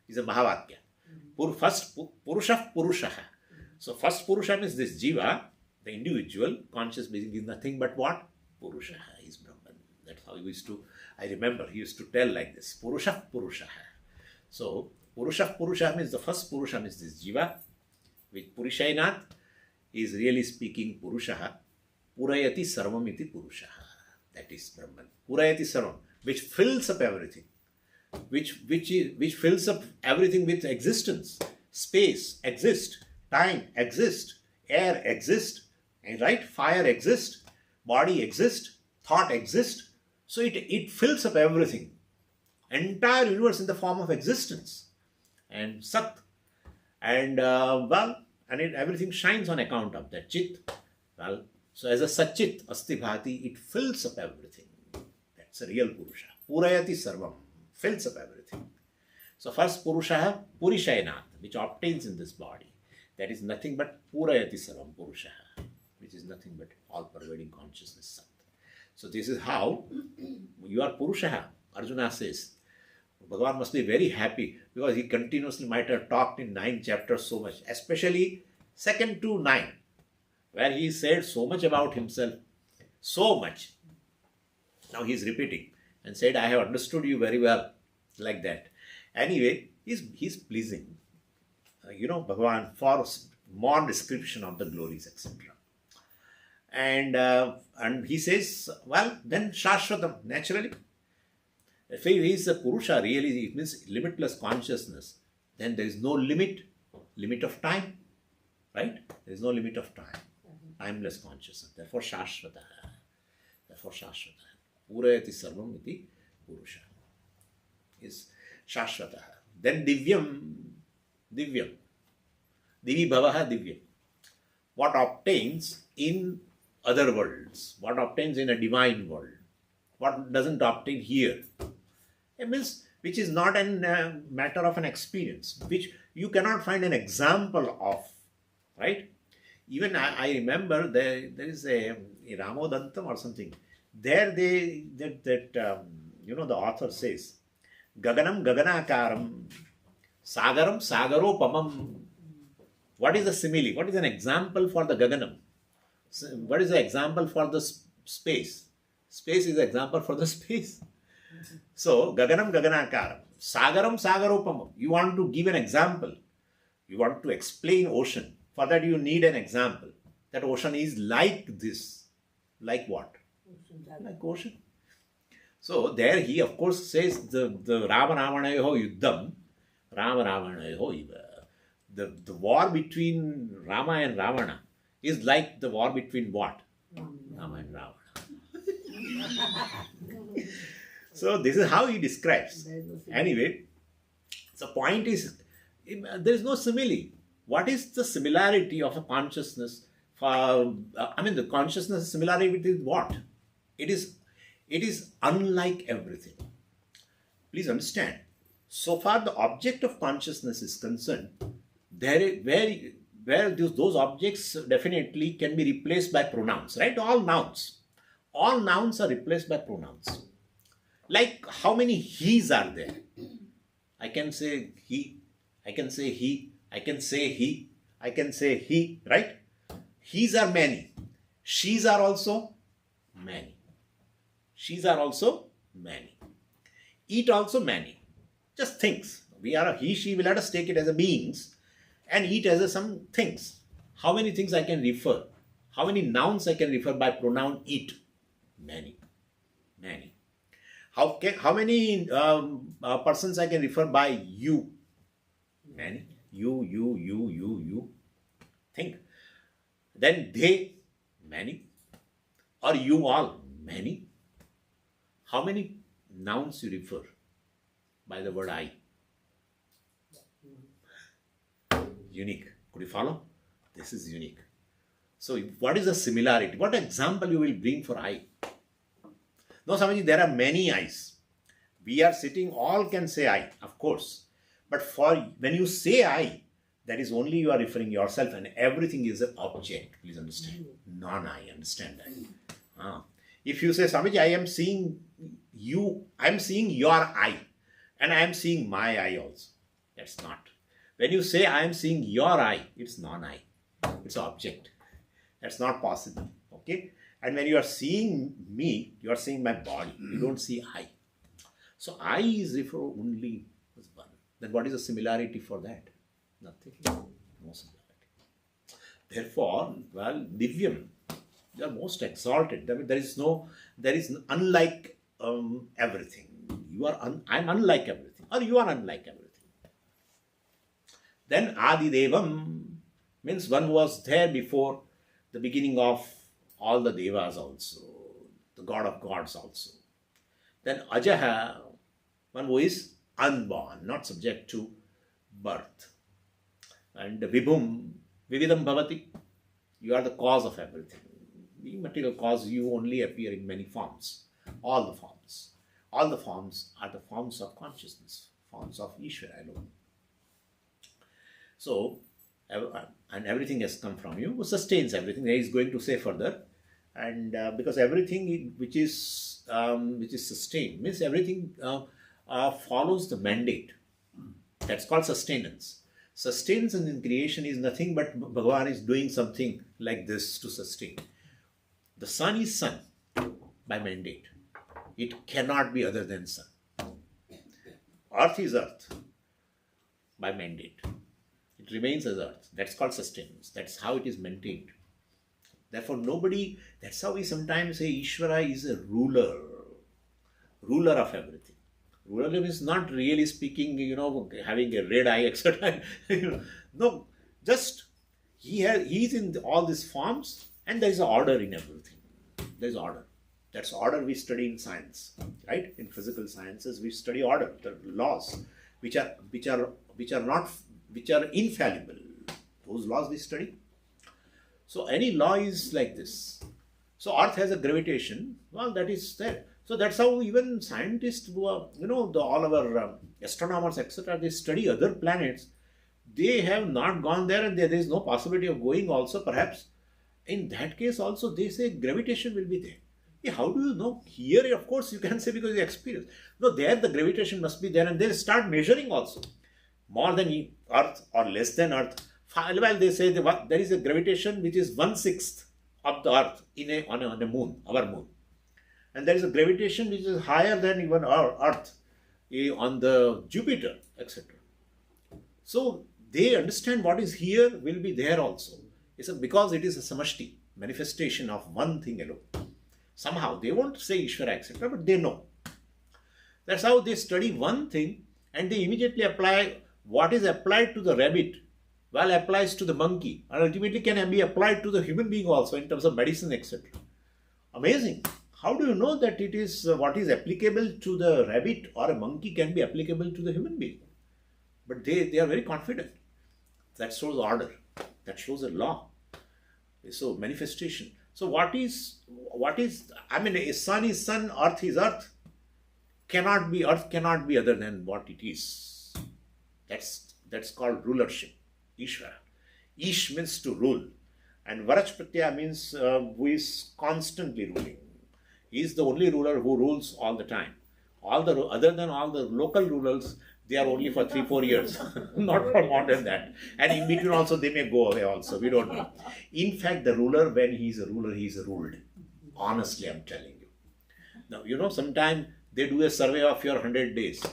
is a Mahavakya. First, Purusha. So first Purusha means this Jiva, the individual, conscious being is nothing but what? Purusha is Brahman. That's how he used to, I remember, he used to tell like this, Purusha. So Purusha means the first Purusha means this Jiva, which Purushainath is really speaking Purusha. Purayati sarvam iti Purusha. That is Brahman. Purayati sarvam, which fills up everything. Which fills up everything with existence. Space exists. Time exists. Air exists. Right? Fire exists. Body exists. Thought exists. So it fills up everything. Entire universe in the form of existence. And Sat. And everything shines on account of that Chit. Well, so as a Satchit, Asti Bhati, it fills up everything. That's a real Purusha. Purayati Sarvam, fills up everything. So first Purusha, Purishainath, which obtains in this body. That is nothing but Purayati Sarvam, Purusha, which is nothing but all-pervading consciousness, Sat. So this is how you are Purusha, Arjuna says. Bhagavan must be very happy because he continuously might have talked in 9 chapters so much, especially 2nd to 9. Where he said so much about himself, so much. Now he is repeating and said, I have understood you very well, like that. Anyway, he's pleasing, Bhagavan for more description of the glories, etc. And he says, well, then Shashvatam, naturally. If he is a Purusha, really, it means limitless consciousness, then there is no limit of time, right? There is no limit of time. Timeless consciousness. Therefore, Shashvata. Purayati sarvam iti Purusha. Is Shashvata. Then Divyam. Divi Bhavaha Divyam. What obtains in other worlds. What obtains in a divine world. What doesn't obtain here. It means which is not a matter of an experience. Which you cannot find an example of. Right? Even I remember there is a Ramodantam or something. There the author says, Gaganam Gaganakaram, Sagaram Sagaropamam. What is the simile? What is an example for the Gaganam? What is the example for the space? Space is the example for the space. So, Gaganam Gaganakaram, Sagaram Sagaropamam. You want to give an example. You want to explain ocean. For that you need an example. That ocean is like this. Like what? Like ocean. So there he of course says the Rama Ravanayoho Yuddham, Rama Ravanayoho Iva. The war between Rama and Ravana is like the war between what? Rama and Ravana. So this is how he describes. Anyway, the point is, there is no simile. What is the similarity of a consciousness? The consciousness similarity with what? It is unlike everything. Please understand. So far the object of consciousness is concerned, where those objects definitely can be replaced by pronouns, right? All nouns. all nouns are replaced by pronouns. Like how many he's are there? I can say he, I can say he, I can say he, I can say he, right? He's are many. She's are also many. She's are also many. It also many. Just things. We are a he, she. Will let us take it as a beings and it as a some things. How many things I can refer? How many nouns I can refer by pronoun it? Many. Many. How many persons I can refer by you? Many. You. Think. Then they, many. Or you all, many. How many nouns you refer by the word I? Unique. Could you follow? This is unique. So what is the similarity? What example you will bring for I? No, Swamiji, there are many I's. We are sitting, all can say I, of course. But for when you say I, that is only you are referring yourself and everything is an object. Please understand. Non-I, understand that. If you say, Swamiji, I am seeing you, I am seeing your I and I am seeing my I also. That's not. When you say I am seeing your I, it's non-I. It's an object. That's not possible. Okay? And when you are seeing me, you are seeing my body. You don't see I. So I is referred only as one. Then what is the similarity for that? Nothing. No similarity. Therefore, well, Divyam, they are most exalted. There is unlike everything. I'm unlike everything. Or you are unlike everything. Then Adidevam means one who was there before the beginning of all the devas also, the god of gods also. Then Ajaha, one who is unborn, not subject to birth. And Vibhum, Vividam Bhavati, you are the cause of everything. Being material cause, you only appear in many forms. All the forms. All the forms are the forms of consciousness, forms of Ishvara alone. So, and everything has come from you, who sustains everything. He is going to say further. And because everything which is sustained, means everything follows the mandate. That's called sustenance. Sustenance in creation is nothing but Bhagavan is doing something like this to sustain. The sun is sun by mandate. It cannot be other than sun. Earth is earth by mandate. It remains as earth. That's called sustenance. That's how it is maintained. Therefore, nobody, that's how we sometimes say Ishvara is a ruler of everything. Ruler is not really speaking, having a red eye, etc. No, just he is in all these forms and there is order in everything. There is order. That's order we study in science, right? In physical sciences, we study order, the laws, which are infallible. Those laws we study. So any law is like this. So Earth has a gravitation. Well, that is there. So that's how even scientists who are, all our astronomers, etc., they study other planets. They have not gone there and there is no possibility of going also, perhaps. In that case also, they say gravitation will be there. Yeah, how do you know? Here, of course, you can say because you experience. No, there the gravitation must be there and they start measuring also. More than Earth or less than Earth. Well, they say there is a gravitation which is 1/6 of the Earth on a moon, our moon. And there is a gravitation which is higher than even our Earth on the Jupiter, etc. So they understand what is here will be there also. It's because it is a samashti, manifestation of one thing alone. Somehow they won't say Ishvara, etc., but they know. That's how they study one thing and they immediately apply what is applied to the rabbit. Well, applies to the monkey and ultimately can be applied to the human being also in terms of medicine, etc. Amazing. How do you know that it is what is applicable to the rabbit or a monkey can be applicable to the human being? But they are very confident. That shows order. That shows a law. So manifestation. So what is, a sun is sun, earth is earth. Earth cannot be other than what it is. That's called rulership. Ishvara. Ish means to rule. And Varach Pratyaya means who is constantly ruling. He is the only ruler who rules all the time. Other than all the local rulers, they are only for 3-4 years, not for more than that. And in between also they may go away also, we don't know. In fact, the ruler, when he is a ruler, he is ruled. Honestly, I'm telling you. Now, sometimes they do a survey of your 100 days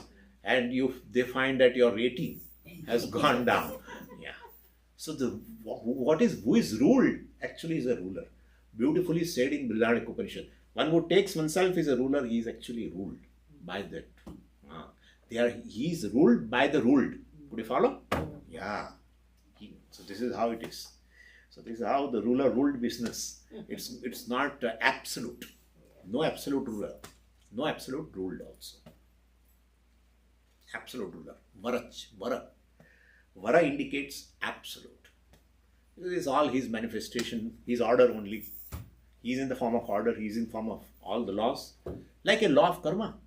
and they find that your rating has gone down. Yeah. So who is ruled actually is a ruler. Beautifully said in Brihadaranyaka Upanishad. One who takes oneself as a ruler, he is actually ruled by that. He is ruled by the ruled. Could you follow? Yeah. So this is how it is. So this is how the ruler ruled business. It's not absolute. No absolute ruler. No absolute ruled also. Absolute ruler. Vara. Vara indicates absolute. This is all his manifestation, his order only. He is in the form of order, he is in form of all the laws. Like a law of karma.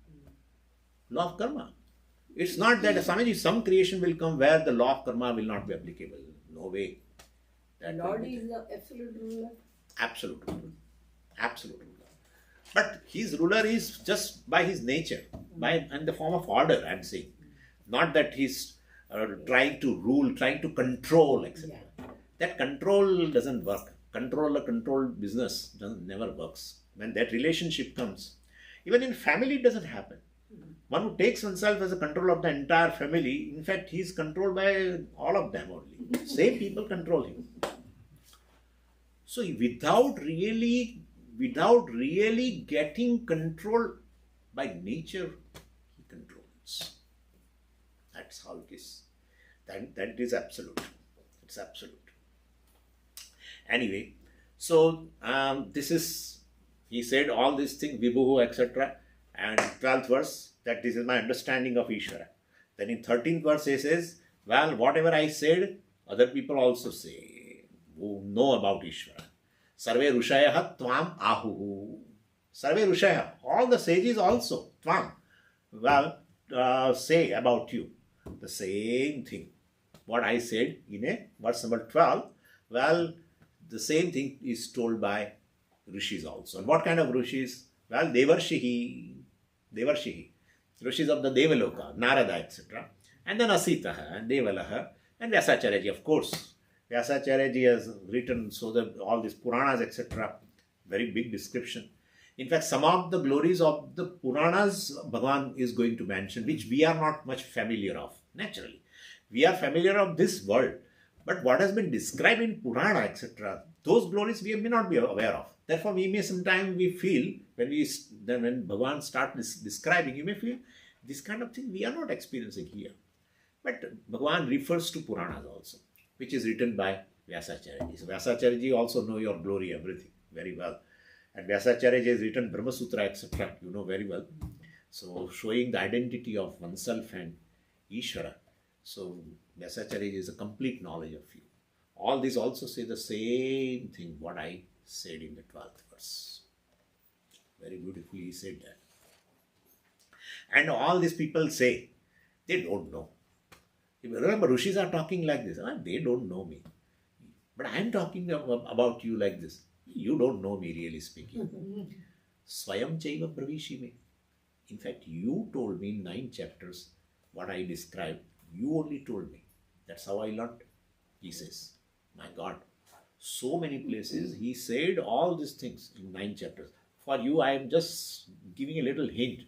Law of karma. It's not that Swamiji, some creation will come where the law of karma will not be applicable. No way. Lord is the absolute ruler. Absolute ruler. Absolute ruler. But his ruler is just by his nature, in the form of order, I'm saying. Not that he's trying to rule, trying to control, etc. Yeah. That control doesn't work. Controlled business never works. When that relationship comes, even in family it doesn't happen. One who takes oneself as a control of the entire family, in fact, he is controlled by all of them only. Same people control him. So without really getting control by nature, he controls. That's how it is. That is absolute. It's absolute. Anyway, so he said all these things, Vibhuhu, etc. And 12th verse, that this is my understanding of Ishvara. Then in 13th verse he says, well, whatever I said, other people also say, who know about Ishvara. Sarve Rushayaha Tvam Ahuhu. Sarve Rushaya, all the sages also, Tvam, say about you the same thing. What I said in verse number 12, the same thing is told by Rishis also. And what kind of Rishis? Well, Devarshihi, Rishis of the Devaloka, Narada, etc. And then Asitaha and Devalaha and Vyasacharya, of course. Vyasacharya has written so that all these Puranas, etc. Very big description. In fact, some of the glories of the Puranas Bhagavan is going to mention, which we are not much familiar of, naturally. We are familiar of this world. But what has been described in Purana, etc., those glories we may not be aware of. Therefore, we may sometimes feel, when Bhagavan starts describing, you may feel, this kind of thing we are not experiencing here. But Bhagavan refers to Puranas also, which is written by Vyasacharya. So Vyasacharya also know your glory, everything, very well. And Vyasacharya has written Brahma Sutra, etc., you know very well. So, showing the identity of oneself and Ishvara. So, Vyasacharya is a complete knowledge of you. All these also say the same thing, what I said in the 12th verse. Very beautifully he said that. And all these people say, they don't know. Remember, Rishis are talking like this. They don't know me. But I am talking about you like this. You don't know me, really speaking. Swayam chaiva pravishime. In fact, you told me in 9 chapters what I described. You only told me. That's how I learned. He says, my God, so many places he said all these things in 9 chapters. For you, I am just giving a little hint.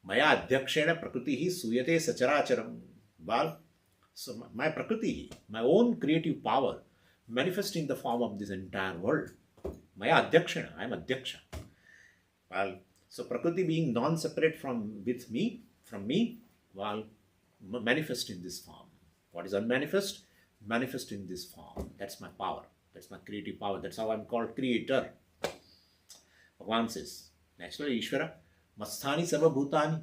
Maya adhyakshena prakritihi suyate sacharacharam. Well, so my prakriti, my own creative power, manifesting the form of this entire world. Maya adhyakshena, I am adhyaksha. Well, so prakriti being non-separate from me, well, manifest in this form. What is unmanifest? Manifest in this form. That's my power. That's my creative power. That's how I'm called creator. Bhagavan says, naturally, Ishvara, masthani sarva bhutani,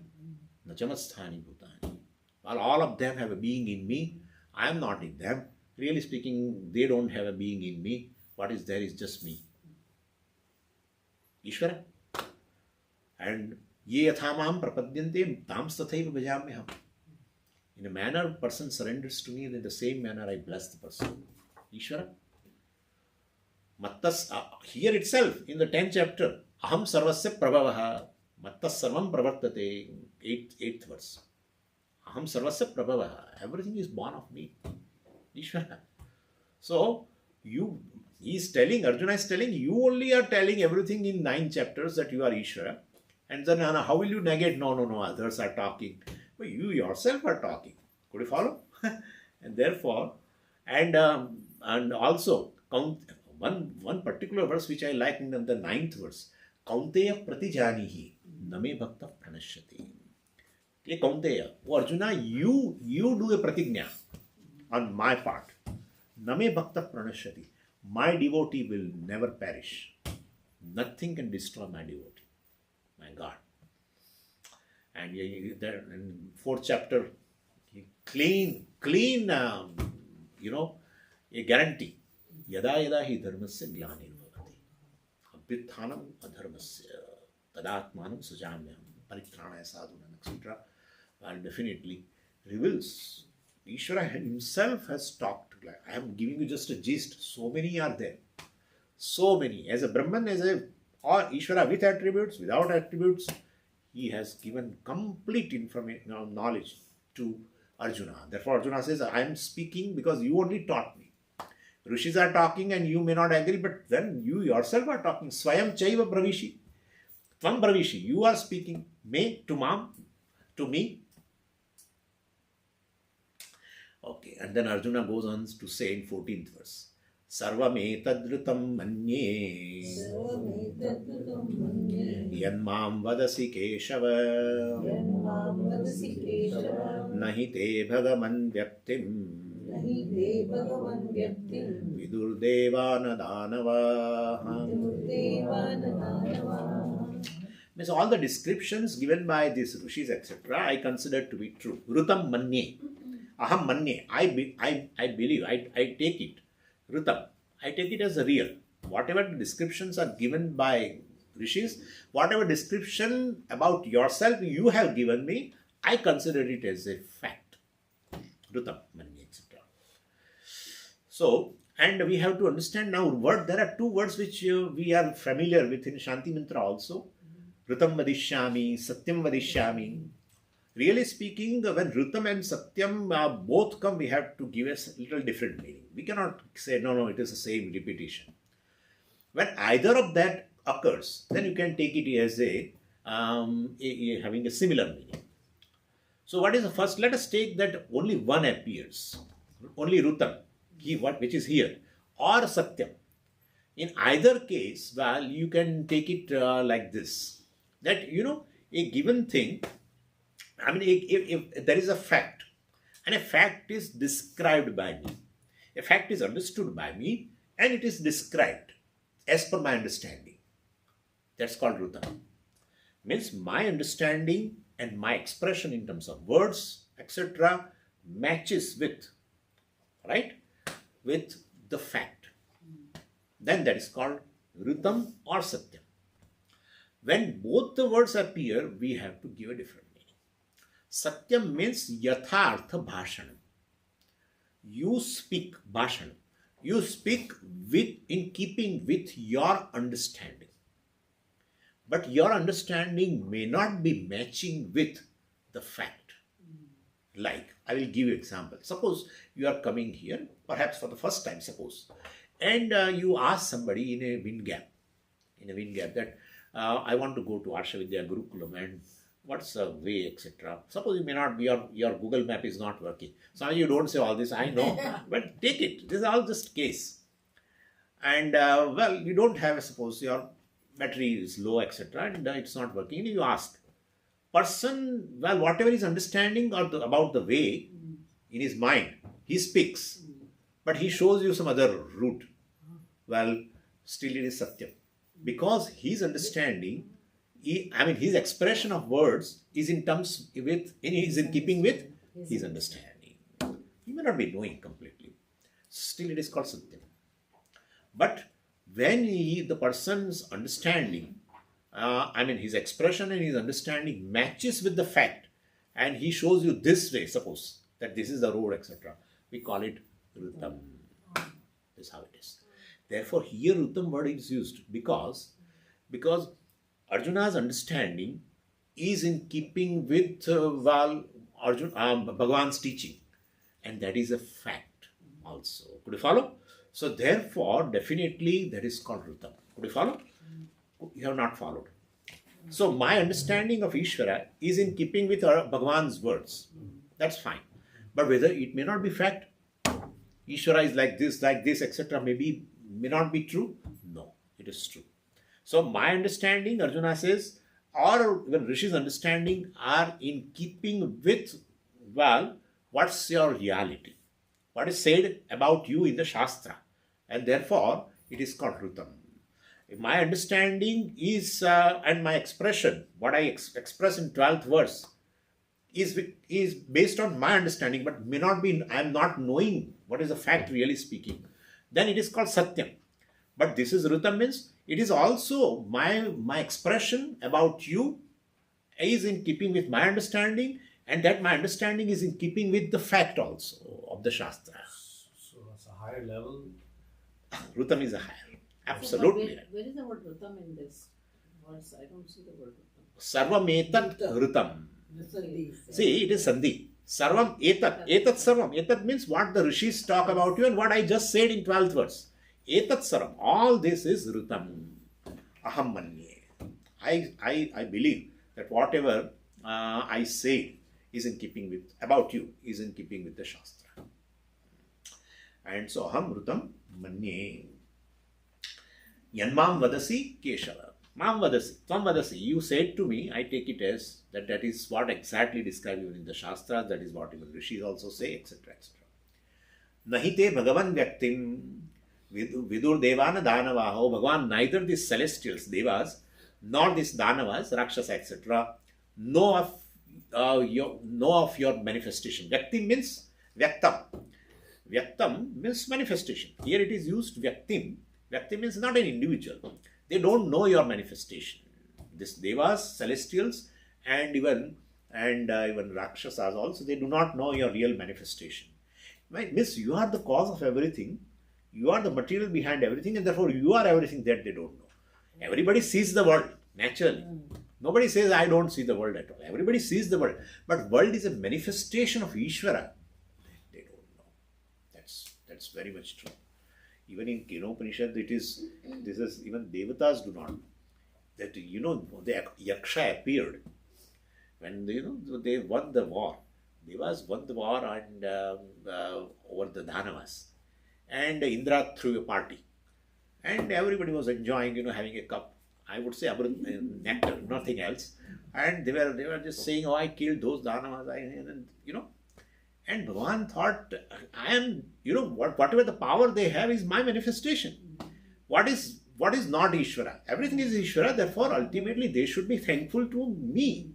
nachamasthani bhutani. While all of them have a being in me, I am not in them. Really speaking, they don't have a being in me. What is there is just me. Ishvara. And ye yathamam prapadyante tam tathaiva bhajamyaham. In a manner, person surrenders to me, and in the same manner I bless the person. Ishvara. Mattas, here itself, in the 10th chapter, Aham sarvasya prabhavaha mattas sarvam pravartate. Eighth verse. Aham sarvasya prabhavaha. Everything is born of me. Ishvara. So, Arjuna is telling, you only are telling everything in 9 chapters that you are Ishvara. And then how will you negate? No, others are talking. But you yourself are talking. Could you follow? And therefore, and also, one particular verse which I like in the 9th verse. Kaunteya pratijanihi name bhakta pranashyati. Hey Kaunteya, oh Arjuna, you do a pratigna on my part. Name bhakta pranashyati. My devotee will never perish. Nothing can destroy my devotee. My God. And there in 4th chapter, clean, a guarantee. Yada yada hi dharmasya glanir bhavati. Abhyuthanam adharmasya tadatmanam sujamyam paritranaya sadhunam, etc. And definitely reveals. Ishvara himself has talked. Like, I am giving you just a gist. So many are there. So many. As a Brahman, or Ishvara with attributes, without attributes, he has given complete information, knowledge to Arjuna. Therefore, Arjuna says, I am speaking because you only taught me. Rishis are talking and you may not agree, but then you yourself are talking. Swayam chaiva bravishi. Tvam bravishi. You are speaking. Me, to me. Okay, and then Arjuna goes on to say in 14th verse, Sarvametadrutam manye Yanmam vadasi Keshava Nahi te bhagavan vyaktim Vidurdevana danava. Means all the descriptions given by these rishis, etc., I consider to be true. Rutam manye. Aham manye. I believe. I take it. Rutam. I take it as a real. Whatever descriptions are given by rishis, whatever description about yourself you have given me, I consider it as a fact. Rutam manye, etc. So, and we have to understand now, there are 2 words which we are familiar with in Shanti Mantra also. Rutam vadishyami, Satyam vadishyami. Really speaking, when Rutam and Satyam both come, we have to give a little different meaning. We cannot say, no, it is the same repetition. When either of that occurs, then you can take it as having a similar meaning. So what is the first? Let us take that only one appears. Only Rutam, which is here, or Satyam. In either case, well, you can take it like this. That, a given thing, if there is a fact, and a fact is described by me, a fact is understood by me, and it is described as per my understanding. That's called Rutam. Means my understanding and my expression in terms of words, etc., matches with the fact. Then that is called Rutam or Satyam. When both the words appear, we have to give a different meaning. Satyam means yathartha bhashanam. You speak bhashanam. You speak in keeping with your understanding. But your understanding may not be matching with the fact. Like, I will give you an example. Suppose you are coming here, perhaps for the first time, and you ask somebody in a wind gap that, I want to go to Arsha Vidya Gurukulam, and what's the way, etc. Suppose you may not be, your Google map is not working. So you don't say all this, I know, but take it. This is all just case. And you don't have, suppose your battery is low, etc., and it's not working. And you ask. Person, whatever his understanding about the way in his mind, he speaks, but he shows you some other route. Still it is Satyam. Because his understanding, his expression of words is in keeping with his understanding. He may not be knowing completely. Still it is called Satyam. But when the person's understanding, his expression and his understanding matches with the fact, and he shows you this way, suppose that this is the road, etc., we call it Rutam. This is how it is. Therefore, here Rutam word is used because Arjuna's understanding is in keeping with Bhagavan's teaching, and that is a fact also. Could you follow? So therefore, definitely that is called Rutam. Could you follow? You have not followed. So my understanding of Ishvara is in keeping with Bhagavan's words. That's fine. But whether it may not be fact, Ishvara is like this, etc. May not be true. No, it is true. So my understanding, Arjuna says, or even Rishi's understanding are in keeping with, well, what's your reality? What is said about you in the Shastra? And therefore, it is called Rutam. My understanding is, and my expression, what I express in 12th verse, is based on my understanding, but may not be, I am not knowing what is the fact really speaking. Then it is called Satyam. But this is Rutam, means it is also my expression about you is in keeping with my understanding, and that my understanding is in keeping with the fact also of the Shastra. So it's a higher level. Rutam is a higher. Absolutely. So, where is the word Rutam in this verse? I don't see the word Rutam. Sarvam etat Rutam. See, it is Sandhi. Sarvam etat. Etat sarvam. Etat means what the rishis talk about you and what I just said in 12th verse. Etat sarvam. All this is Rutam. Aham manye. I believe that whatever I say is in keeping with, about you, is in keeping with the Shastra. And so aham Rutam manye. Yanmam vadasi Keshava. Mam vadasi, tvam vadasi. You said to me, I take it as that is what exactly described even in the Shastras, that is what even Rishis also say, etc. etc. Nahite Bhagavan Vyaktim Vidur Devana Danavaho. Bhagavan, neither these celestials, Devas, nor these Danavas, Rakshasa, etc., know of your manifestation. Vyaktim means Vyaktam. Vyaktam means manifestation. Here it is used Vyaktim. Vyaktim means not an individual. They don't know your manifestation. This Devas, celestials, and even Rakshasas also, they do not know your real manifestation. Miss, you are the cause of everything. You are the material behind everything, and therefore you are everything that they don't know. Everybody sees the world naturally. Nobody says, I don't see the world at all. Everybody sees the world. But world is a manifestation of Ishvara. They don't know. That's very much true. Even in Kenopanishad, this is even Devatas do not know. That, the Yaksha appeared when, they won the war. Devas won the war and over the Dhanavas. And Indra threw a party. And everybody was enjoying, having a cup. I would say nectar, nothing else. And they were just saying, oh, I killed those Dhanavas. And Bhagavan thought, I am, whatever the power they have is my manifestation. What is not Ishvara? Everything is Ishvara, therefore ultimately they should be thankful to me.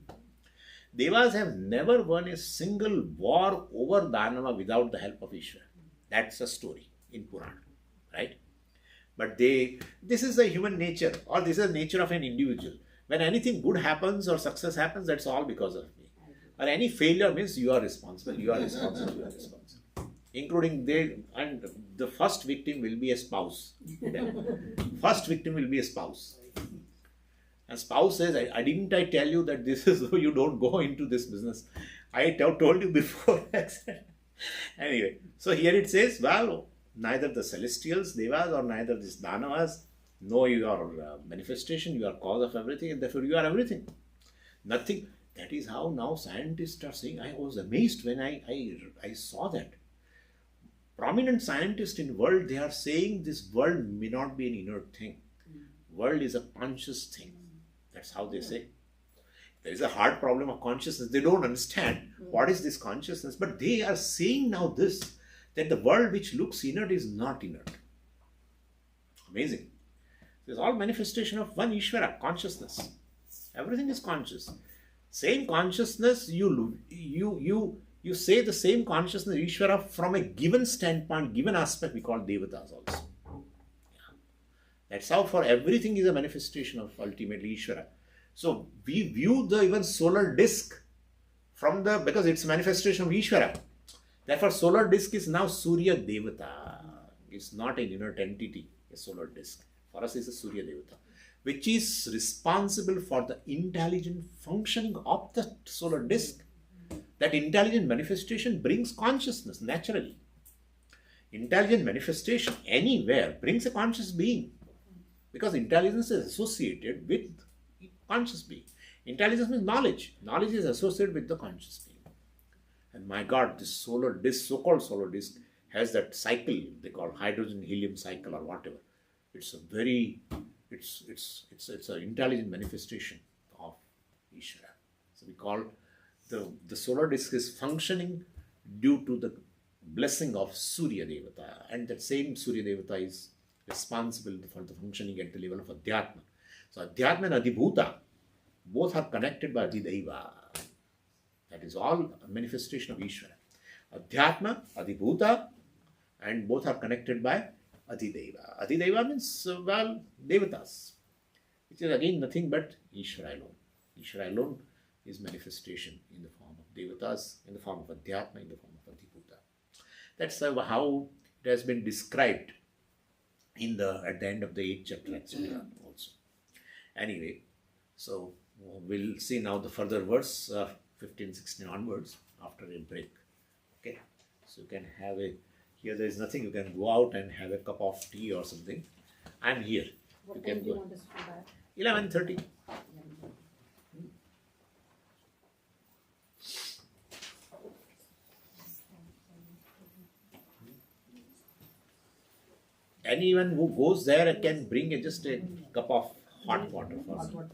Devas have never won a single war over Dhanava without the help of Ishvara. That's a story in Purana, right? But this is the human nature, or this is the nature of an individual. When anything good happens or success happens, that's all because of me. Or any failure means you are responsible, Including the first victim will be a spouse. First victim will be a spouse. And spouse says, didn't I tell you that this is so you don't go into this business? I told you before. Anyway, so here it says, well, neither the celestials, Devas, or neither these Danavas know your manifestation, you are cause of everything, and therefore you are everything. Nothing. That is how now scientists are saying. I was amazed when I saw that. Prominent scientists in the world, they are saying this world may not be an inert thing. World is a conscious thing. That's how they say. There is a hard problem of consciousness. They don't understand what is this consciousness. But they are saying now this, that the world which looks inert is not inert. Amazing. It's all manifestation of one Ishvara, consciousness. Everything is conscious. Same consciousness, you say the same consciousness, Ishvara, from a given standpoint, given aspect, we call Devatas also. Yeah. That's how for everything is a manifestation of ultimately Ishvara. So we view the even solar disk because it's a manifestation of Ishvara. Therefore, solar disk is now Surya Devata. It's not an inert entity, a solar disk. For us, it's a Surya Devata. which is responsible for the intelligent functioning of the solar disk. That intelligent manifestation brings consciousness naturally. Intelligent manifestation anywhere brings a conscious being, because intelligence is associated with conscious being. Intelligence means knowledge. Knowledge is associated with the conscious being. And my God, this solar disk, so-called solar disk, has that cycle they call hydrogen helium cycle or whatever. It's a very, it's an intelligent manifestation of Ishvara. So we call the solar disk is functioning due to the blessing of Surya Devata, and that same Surya Devata is responsible for the functioning at the level of Adhyatma. So Adhyatma and Adhibhuta both are connected by Adhidaiva. That is all a manifestation of Ishvara. Adhyatma, Adhibhuta, and both are connected by Adhidaiva. Adhidaiva means, Devatas, which is again nothing but Ishvara alone. Ishvara alone is manifestation in the form of Devatas, in the form of Adhyatma, in the form of Adhibhuta. That's how it has been described at the end of the 8th chapter actually also. Anyway, so we'll see now the further verse 15, 16 onwards after a break. Okay, so you can have here there is nothing, you can go out and have a cup of tea or something. I'm here. What you time can do you go. want us to be back? 11:30. Anyone who goes there can bring just a cup of hot water for them.